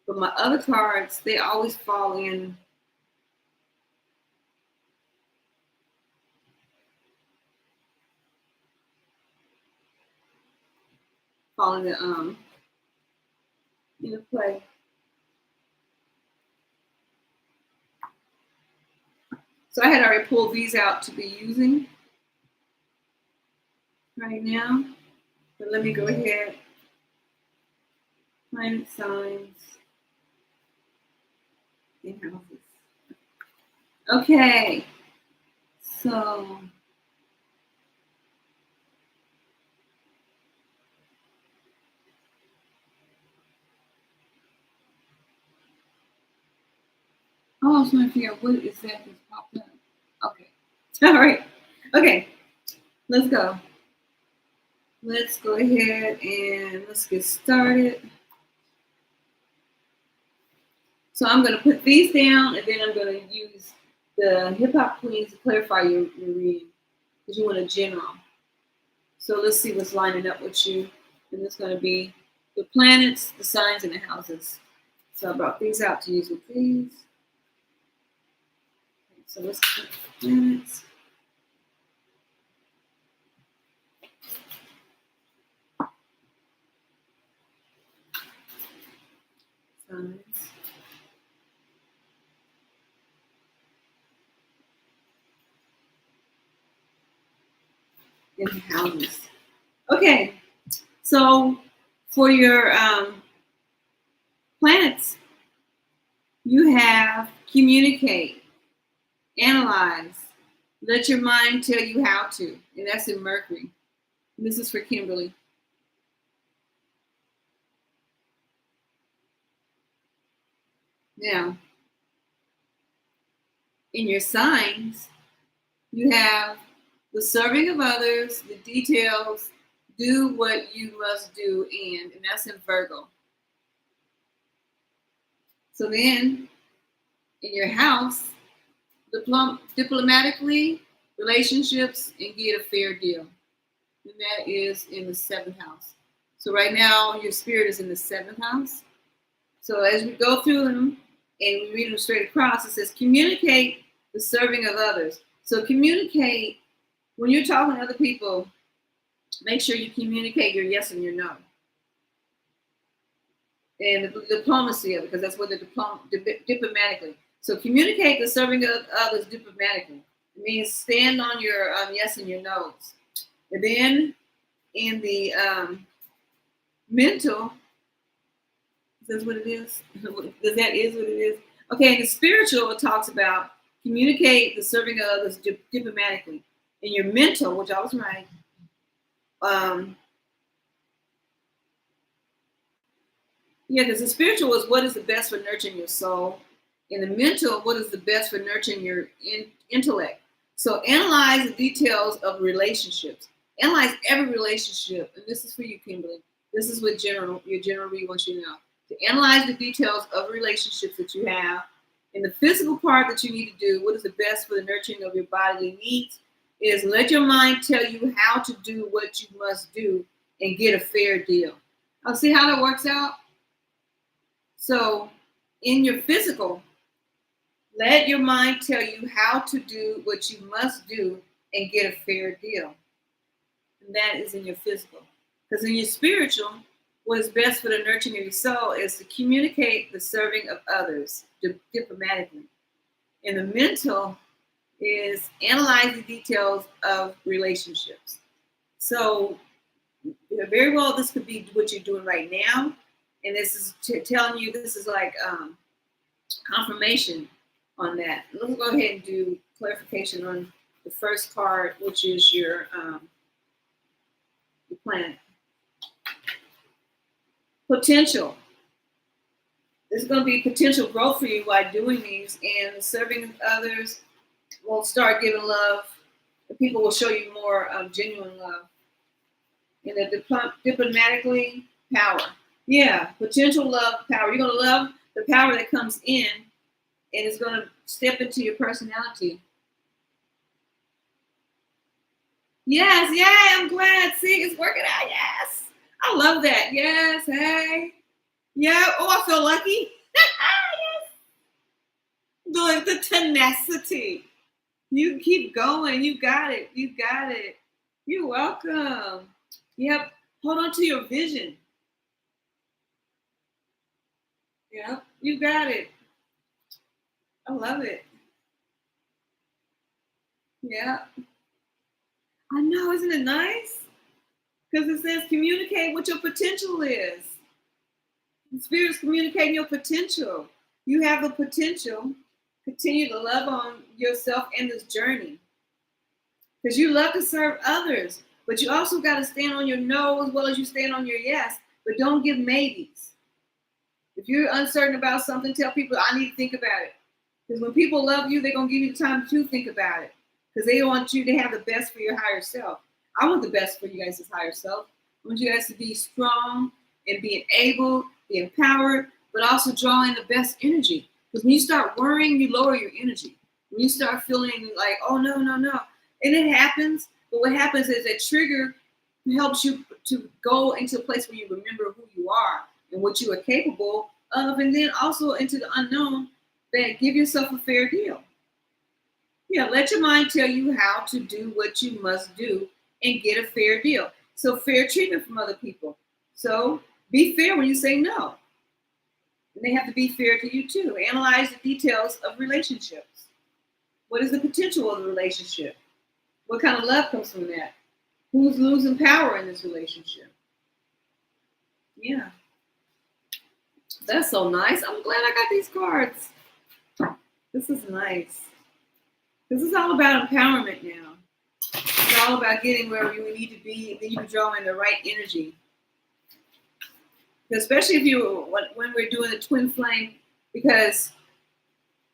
but my other cards, they always fall in. Fall into play. So I had already pulled these out to be using right now. But let me go ahead. Planet signs. in houses. Okay, so I was trying to figure out what is that that's popped up. Okay, all right. Okay, let's go. Let's go ahead and let's get started. So I'm going to put these down, and then I'm going to use the hip hop queens to clarify your reading because you want a general. So let's see what's lining up with you. And it's going to be the planets, the signs, and the houses. So I brought these out to use with these. So let's put the planets. Signs. And houses. Okay. So for your planets, you have communicate, analyze, let your mind tell you how to. And that's in Mercury. And this is for Kimberly. Now, in your signs, you have the serving of others, the details, do what you must do, and that's in Virgo. So then, in your house, diplomatically, relationships, and get a fair deal. And that is in the seventh house. So right now, your spirit is in the seventh house. So as we go through them and we read them straight across, it says communicate the serving of others. So communicate when you're talking to other people. Make sure you communicate your yes and your no, and the diplomacy of it, because that's what the diplomatically. So communicate the serving of others diplomatically. It means stand on your yes and your no's. And then in the mental, that's what it is. That is what it is. Okay, in the spiritual, it talks about communicate the serving of others diplomatically. In your mental, which I was right, yeah, because the spiritual is what is the best for nurturing your soul. In the mental, what is the best for nurturing your intellect. So analyze the details of relationships. Analyze every relationship, and this is for you, Kimberly. This is what your general read wants you to know. To analyze the details of relationships that you have. In the physical part that you need to do, what is the best for the nurturing of your bodily needs, is let your mind tell you how to do what you must do and get a fair deal. I'll see how that works out. So in your physical, let your mind tell you how to do what you must do and get a fair deal. And that is in your physical. Because in your spiritual, what is best for the nurturing of your soul is to communicate the serving of others diplomatically. In the mental is analyze the details of relationships. So very well, this could be what you're doing right now. And this is telling you, this is like confirmation on that. Let's go ahead and do clarification on the first card, which is your planet. Potential. There's going to be potential growth for you by doing these, and serving others will start giving love. And people will show you more genuine love. And the diplomatically, power. Yeah, potential love, power. You're going to love the power that comes in, and it's going to step into your personality. Yes, yeah, I'm glad. See, it's working out. Yes, I love that. Yes, hey. Yeah, oh, I feel lucky. Yes. The tenacity. You keep going. You got it. You got it. You're welcome. Yep. Hold on to your vision. Yep. You got it. I love it. Yeah. I know. Isn't it nice? Because it says communicate what your potential is. The spirit's communicating your potential. You have the potential. Continue to love on yourself in this journey because you love to serve others, but you also got to stand on your no as well as you stand on your yes. But don't give maybes. If you're uncertain about something, tell people I need to think about it. Because when people love you, they're gonna give you the time to think about it. Because they want you to have the best for your higher self. I want the best for you guys' higher self. I want you guys to be strong and being able, be empowered, but also draw in the best energy. Because when you start worrying, you lower your energy. When you start feeling like, oh no, no, no. And it happens, but what happens is a trigger helps you to go into a place where you remember who you are and what you are capable of, and then also into the unknown, that give yourself a fair deal. Yeah, let your mind tell you how to do what you must do and get a fair deal. So fair treatment from other people. So be fair when you say no. And they have to be fair to you too. Analyze the details of relationships. What is the potential of the relationship? What kind of love comes from that? Who's losing power in this relationship? Yeah. That's so nice. I'm glad I got these cards. This is nice. This is all about empowerment now. It's all about getting where you need to be, and then you can draw in the right energy. Especially if you, when we're doing the twin flame, because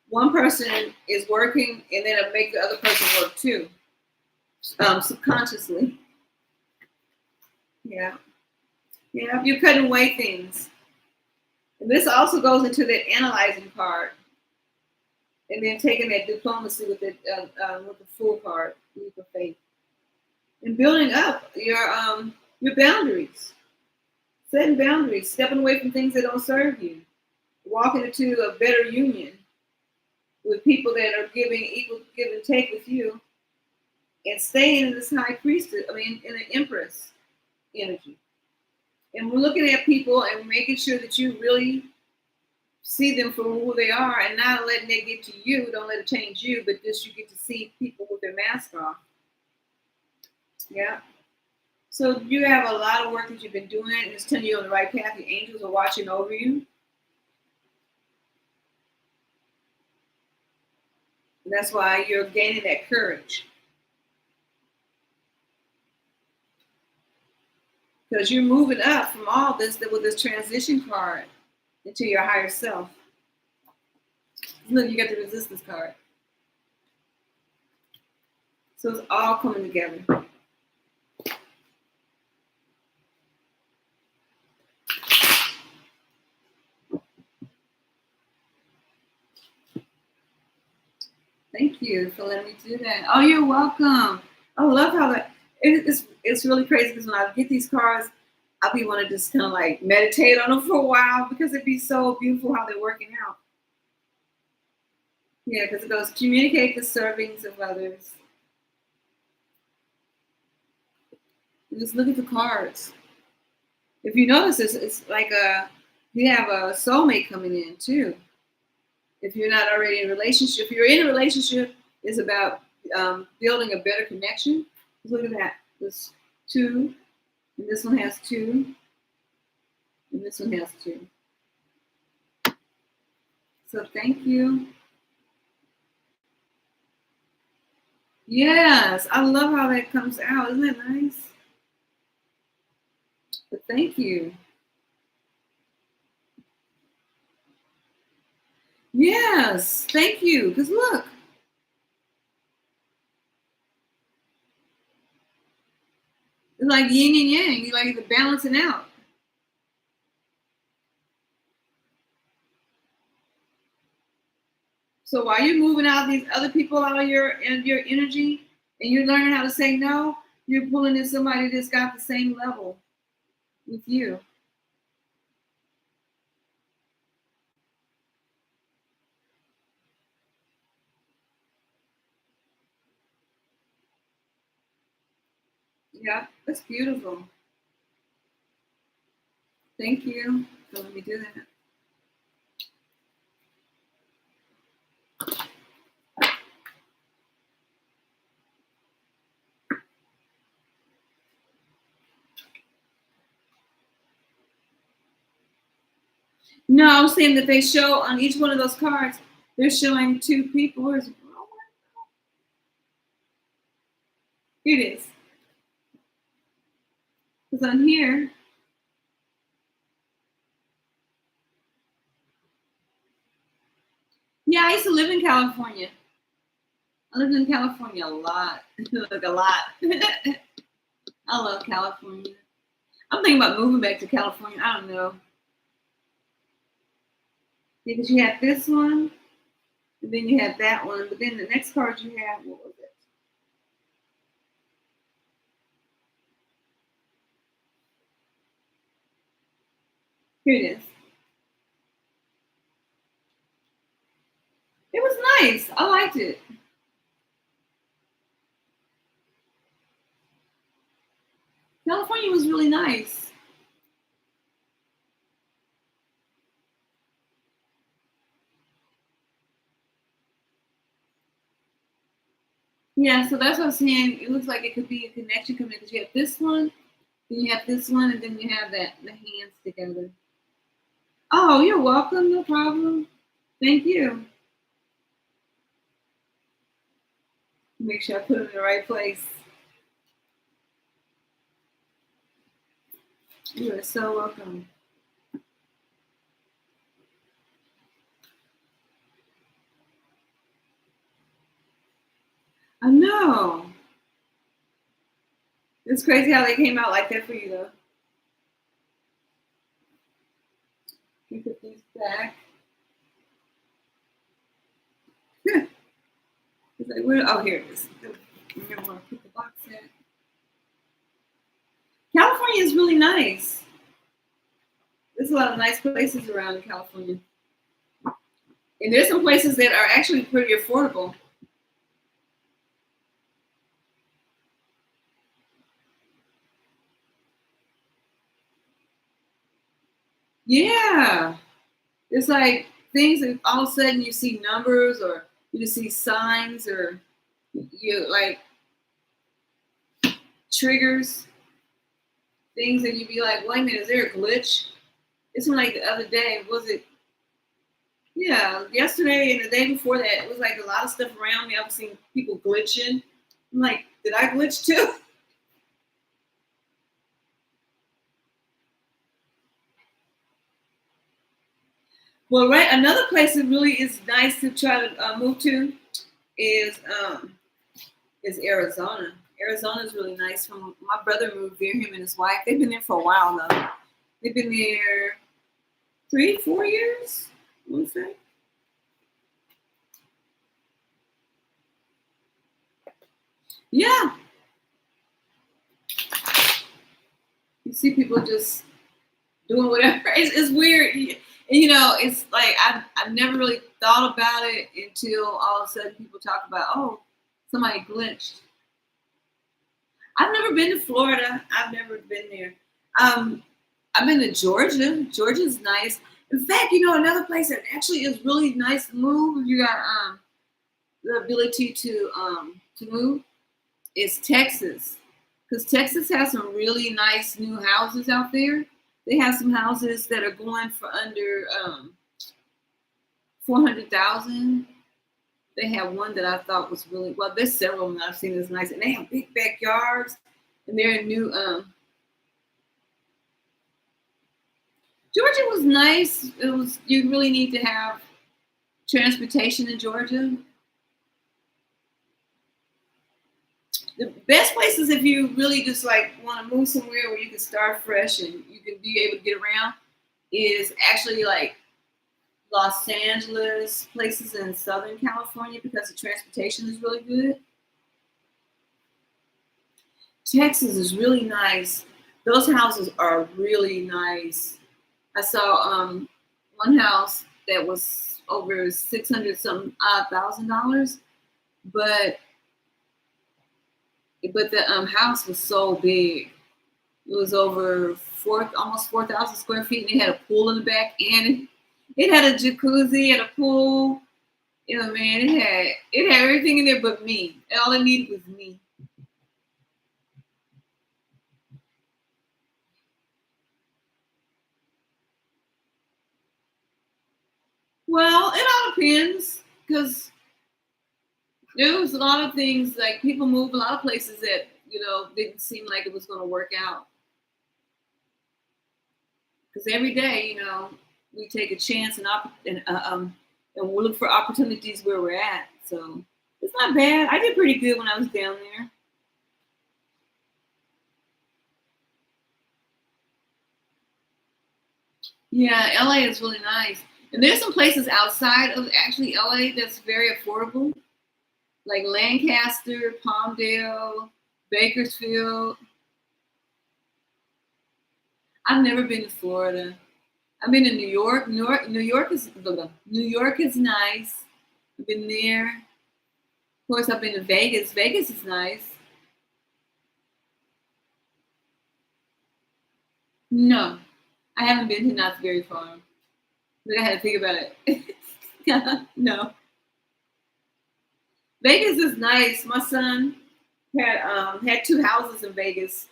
one person is working and then it'll make the other person work too, subconsciously. Yeah. Yeah, you're cutting away things. And this also goes into the analyzing part. And then taking that diplomacy with the full card, leap of faith, and building up your boundaries, setting boundaries, stepping away from things that don't serve you, walking into a better union with people that are giving equal give and take with you, and staying in this high priestess, in an empress energy. And we're looking at people and making sure that you really see them for who they are and not letting it get to you. Don't let it change you, but just you get to see people with their mask off. Yeah. So you have a lot of work that you've been doing, and it's telling you on the right path. The angels are watching over you. And that's why you're gaining that courage. Because you're moving up from all this with this transition card into your higher self. Look, you got the resistance card. So it's all coming together. Thank you for letting me do that. Oh, you're welcome. I love how that it's really crazy because when I get these cards, I'll be want to just kind of like meditate on them for a while because it'd be so beautiful how they're working out. Yeah, because it goes communicate the servings of others. And just look at the cards. If you notice, it's like you have a soulmate coming in too. If you're not already in a relationship, if you're in a relationship, it's about building a better connection. Just look at that. There's 2, and this one has 2, and this one has 2. So thank you. Yes, I love how that comes out. Isn't that nice? But thank you. Yes, thank you. Because look. It's like yin and yang. You like the balancing out. So while you're moving out these other people out of your energy and you're learning how to say no, you're pulling in somebody that's got the same level with you. Yeah, that's beautiful. Thank you for letting me do that. No, I'm saying that they show on each one of those cards, they're showing two people. Here it is. Because on here, yeah, I used to live in California. I lived in California a lot. Like a lot. I love California. I'm thinking about moving back to California. I don't know. Because you have this one, and then you have that one, but then the next card you have, what was it? Here it is. It was nice. I liked it. California was really nice. Yeah, so that's what I'm saying. It looks like it could be a connection coming because you have this one, then you have this one, and then you have that the hands together. Oh, you're welcome. No problem. Thank you. Make sure I put them in the right place. You are so welcome. I know. It's crazy how they came out like that for you, though. You put these back. It's like, where? Oh, here it is. Remember where I put the box at? California is really nice. There's a lot of nice places around in California, and there's some places that are actually pretty affordable. Yeah, it's like things that all of a sudden you see numbers or you just see signs or you like triggers things and you'd be like, wait a minute, is there a glitch? It's like the other day, was it? Yeah, yesterday and the day before that, it was like a lot of stuff around me. I've seen people glitching. I'm like, did I glitch too? Well, right, another place that really is nice to try to move to is um, is Arizona. Arizona is really nice. From my brother moved there, him and his wife. They've been there for a while though. They've been there 3, 4 years. I want to say. Yeah, you see people just doing whatever. It's weird, and it's like I've never really thought about it until all of a sudden people talk about, oh, somebody glitched. I've never been to Florida. I've never been there. Um, I've been to Georgia. Georgia's nice. In fact, another place that actually is really nice to move if you got the ability to move is Texas. Because Texas has some really nice new houses out there. They have some houses that are going for under 400,000. They have one that I thought was really well. There's several of them that I've seen that's nice, and they have big backyards. And they're in new. Georgia was nice. It was you really need to have transportation in Georgia. The best places if you really just like want to move somewhere where you can start fresh and you can be able to get around is actually like Los Angeles, places in Southern California because the transportation is really good. Texas is really nice. Those houses are really nice. I saw one house that was over 600 something odd $1,000, but the house was so big. It was over almost 4,000 square feet, and it had a pool in the back, and it had a jacuzzi and a pool. Man, it had everything in there but me. All it needed was me. Well, it all depends because there was a lot of things like people move a lot of places that didn't seem like it was going to work out. Because every day, we take a chance and we'll look for opportunities where we're at. So it's not bad. I did pretty good when I was down there. Yeah, LA is really nice. And there's some places outside of actually LA that's very affordable, like Lancaster, Palmdale, Bakersfield. I've never been to Florida. I've been to New York. New York is nice. I've been there. Of course, I've been to Vegas. Vegas is nice. No, I haven't been to Knott's Berry Farm. But I had to think about it. No, Vegas is nice. My son had two houses in Vegas.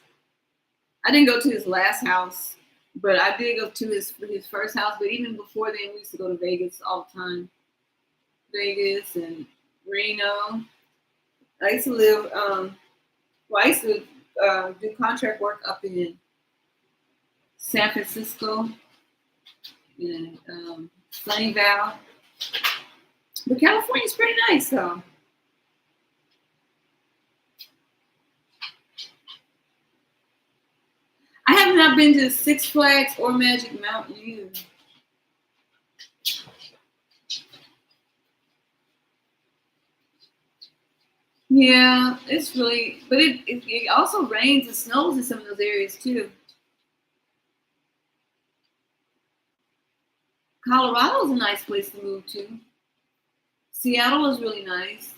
I didn't go to his last house, but I did go to his first house. But even before then, we used to go to Vegas all the time. Vegas and Reno. I used to live. Well, I used to do contract work up in San Francisco and Sunnyvale. But California's pretty nice, though. I have not been to Six Flags or Magic Mountain either. Yeah, it's really, but it also rains and snows in some of those areas too. Colorado's a nice place to move to. Seattle is really nice.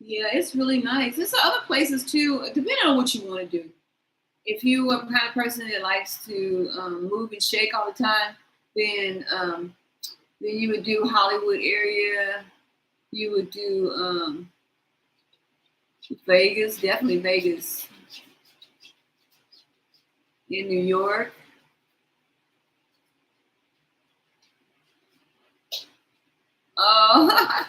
Yeah, it's really nice. There's other places too, depending on what you want to do. If you are the kind of person that likes to move and shake all the time, then then you would do Hollywood area. You would do Vegas, definitely Vegas. In New York. Oh,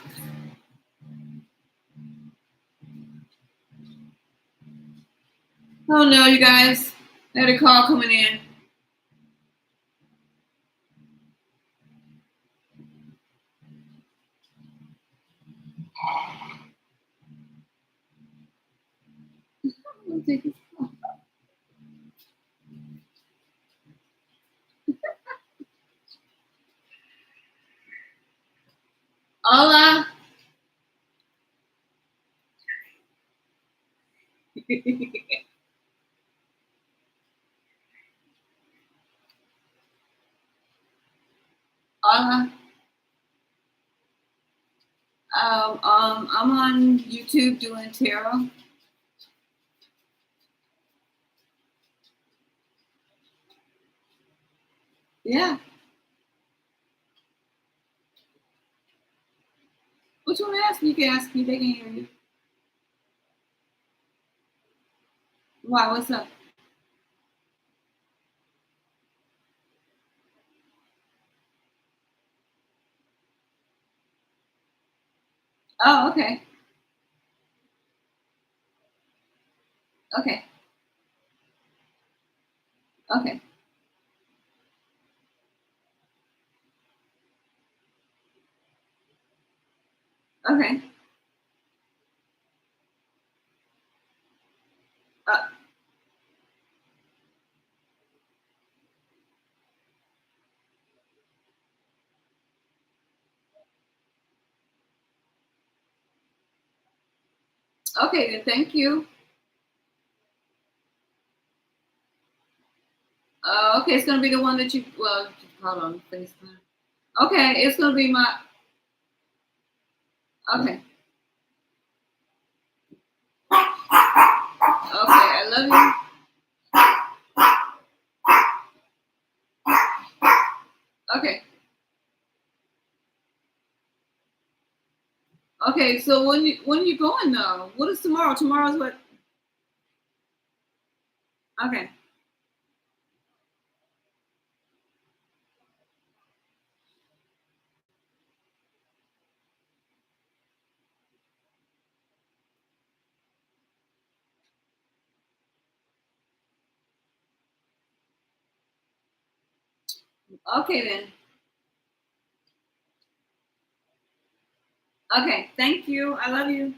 oh no, you guys. I had a call coming in. Hola. Hola. I'm on YouTube doing tarot. Yeah. What you want to ask me? You can ask me. They can hear you. Why? What's up? Oh, okay. Okay. Okay. Okay. Uh, okay, then thank you. Okay, it's gonna be the one that you. Well, hold on, FaceTime. Okay, it's gonna be my. Okay. Okay, I love you. Okay. Okay, so when are you going though? What is tomorrow? Tomorrow's what? Okay. Okay then. Okay. Thank you. I love you.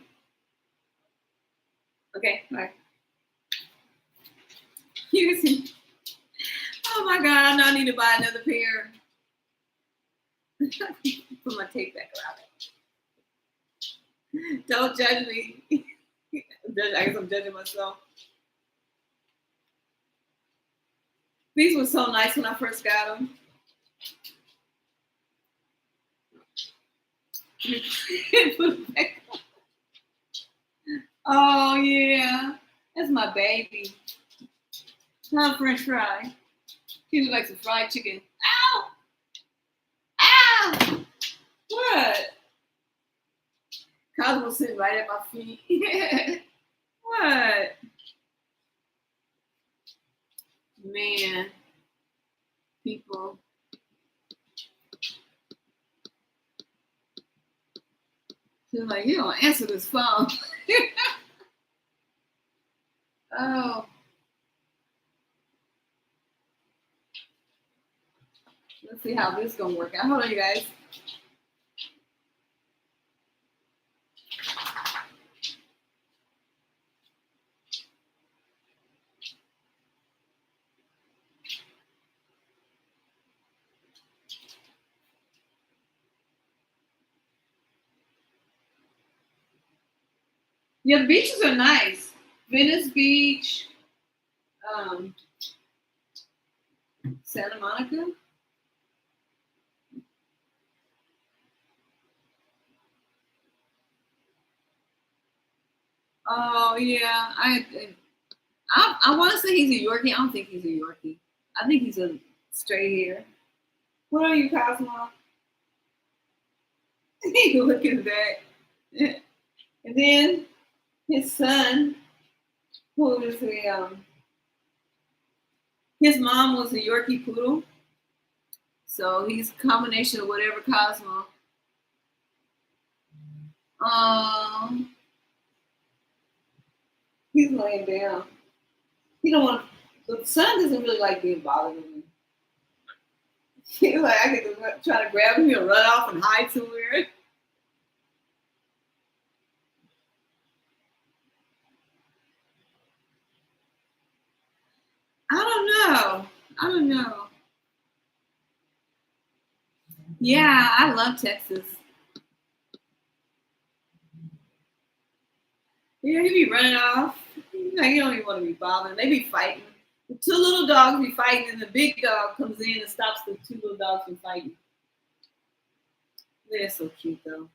Okay. Bye. You see. Oh my God! I know I need to buy another pair. Put my tape back around it. Don't judge me. I guess I'm judging myself. These were so nice when I first got them. Put it back. Oh yeah, that's my baby. Not French fry. He look like some fried chicken. Ow! Ow! What? Cosmo sitting right at my feet. What? Man, people. She's like, you don't answer this phone. Oh, let's see how this gonna work out. Hold on, you guys. Yeah, the beaches are nice. Venice Beach, um, Santa Monica. Oh yeah, I want to say he's a Yorkie. I don't think he's a Yorkie. I think he's a straight hair. What are you, Cosmo? Look at that. And then his son, who is his mom was a Yorkie poodle, so he's a combination of whatever Cosmo. Um, he's laying down. He don't want. The son doesn't really like being bothered with him. He's like, I get to try to grab him and run off and hide somewhere. I don't know. I don't know. Yeah, I love Texas. Yeah, he be running off. Like, he don't even want to be bothered. They be fighting. The two little dogs be fighting, and the big dog comes in and stops the two little dogs from fighting. They're so cute, though.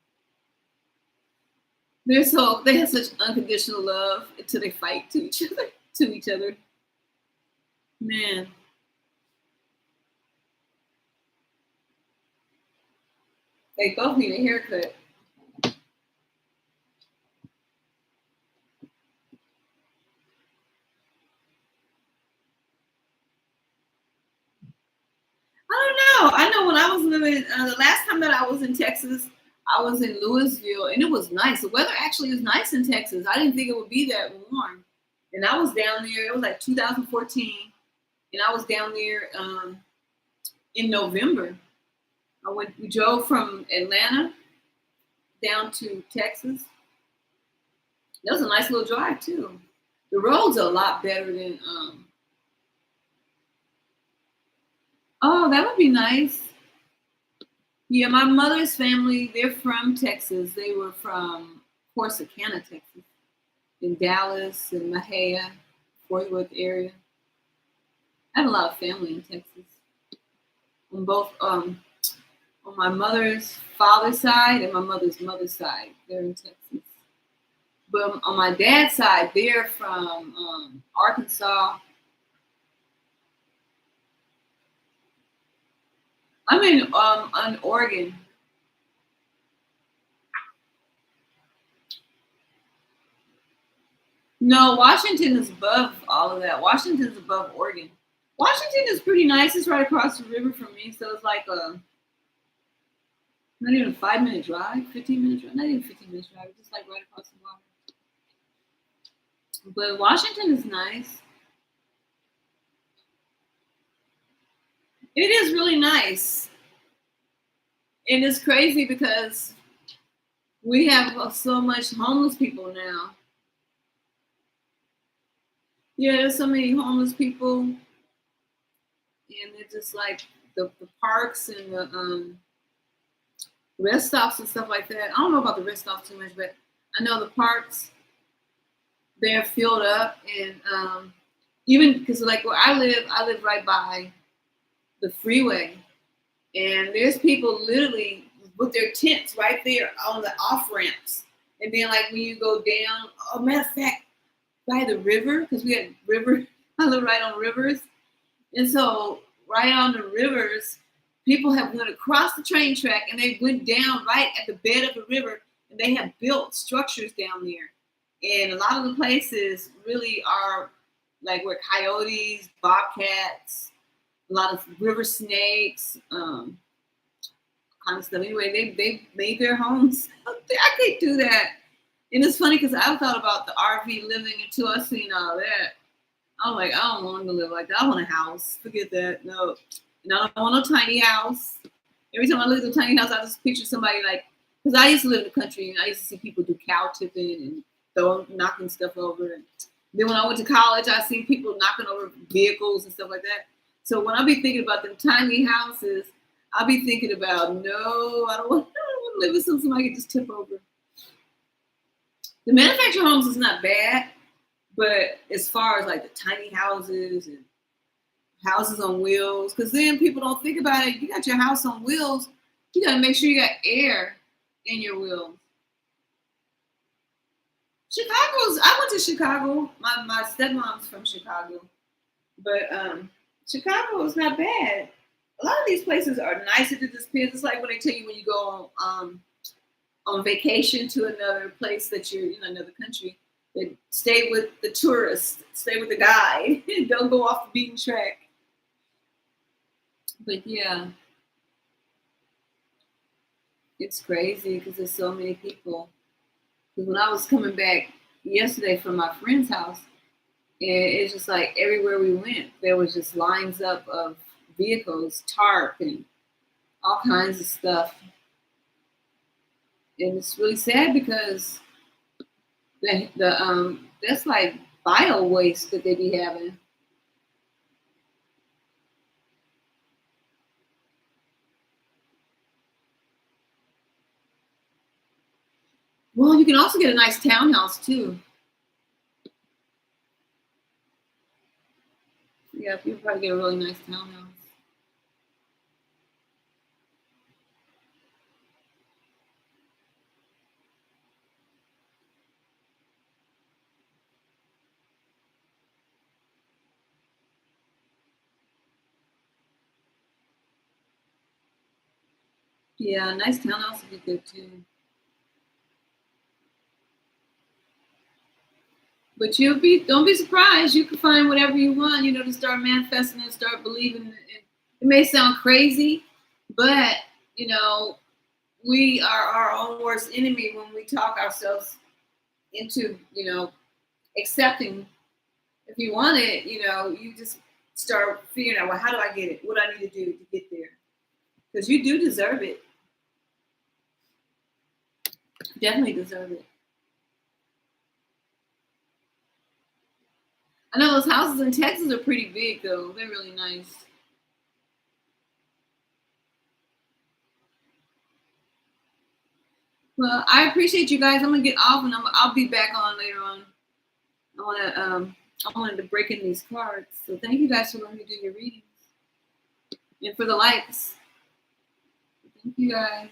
They have such unconditional love until they fight to each other. To each other, man. They both need a haircut. I don't know. I know when I was living the last time that I was in Texas, I was in Louisville, and it was nice. The weather actually is nice in Texas. I didn't think it would be that warm, and I was down there. It was like 2014, and I was down there in November. We drove from Atlanta down to Texas. That was a nice little drive too. The roads are a lot better than. Oh, that would be nice. Yeah, my mother's family, they're from Texas. They were from Corsicana, Texas, in Dallas and Mahia, Fort Worth area. I have a lot of family in Texas. On both on my mother's father's side and my mother's mother's side, they're in Texas. But on my dad's side, they're from Arkansas. I'm I'm in on Oregon. No, Washington is above all of that. Washington is above Oregon. Washington is pretty nice. It's right across the river from me, so it's like not even a 5 minute drive, 15 minute drive, not even 15 minutes drive. It's just like right across the water. But Washington is nice. It is really nice. And it's crazy because we have so much homeless people now. Yeah, there's so many homeless people, and it's just like the parks and the rest stops and stuff like that. I don't know about the rest stops too much, but I know the parks, they're filled up, and even because like where I live right by the freeway, and there's people literally with their tents right there on the off ramps, and then like when you go down, oh matter of fact, by the river, because we had river, I live right on rivers, and so right on the rivers, people have went across the train track and they went down right at the bed of the river, and they have built structures down there. And a lot of the places really are like where coyotes, bobcats, a lot of river snakes, kind of stuff. Anyway, they made their homes. I can't do that. And it's funny because I've thought about the RV living until I seen all that. I'm like, I don't want to live like that. I want a house. Forget that. No. And I don't want no tiny house. Every time I look at a tiny house, I just picture somebody like, because I used to live in the country and I used to see people do cow tipping and knocking stuff over. And then when I went to college, I seen people knocking over vehicles and stuff like that. So when I be thinking about them tiny houses, I'll be thinking about, no, I don't want to live with somebody can just tip over. The manufactured homes is not bad, but as far as like the tiny houses and houses on wheels, because then people don't think about it. You got your house on wheels, you got to make sure you got air in your wheels. I went to Chicago. My stepmom's from Chicago, but Chicago is not bad. A lot of these places are nicer to this place. It's like when they tell you when you go on vacation to another place that you're in another country, that stay with the tourist, stay with the guide, don't go off the beaten track. But yeah, it's crazy because there's so many people. Because when I was coming back yesterday from my friend's house, and it's just like everywhere we went, there was just lines up of vehicles, tarp, and all kinds of stuff. And it's really sad because that's like bio waste that they be having. Well, you can also get a nice townhouse too. Yeah, you can probably get a really nice townhouse. Yeah, a nice townhouse would be good too. But don't be surprised. You can find whatever you want, to start manifesting and start believing. It may sound crazy, but we are our own worst enemy when we talk ourselves into, accepting. If you want it, you just start figuring out, well, how do I get it? What do I need to do to get there? Because you do deserve it. Definitely deserve it. I know those houses in Texas are pretty big, though. They're really nice. Well, I appreciate you guys. I'm gonna get off, and I'll be back on later on. I wanted to break in these cards, so thank you guys for letting me do your readings and for the likes. Thank you guys.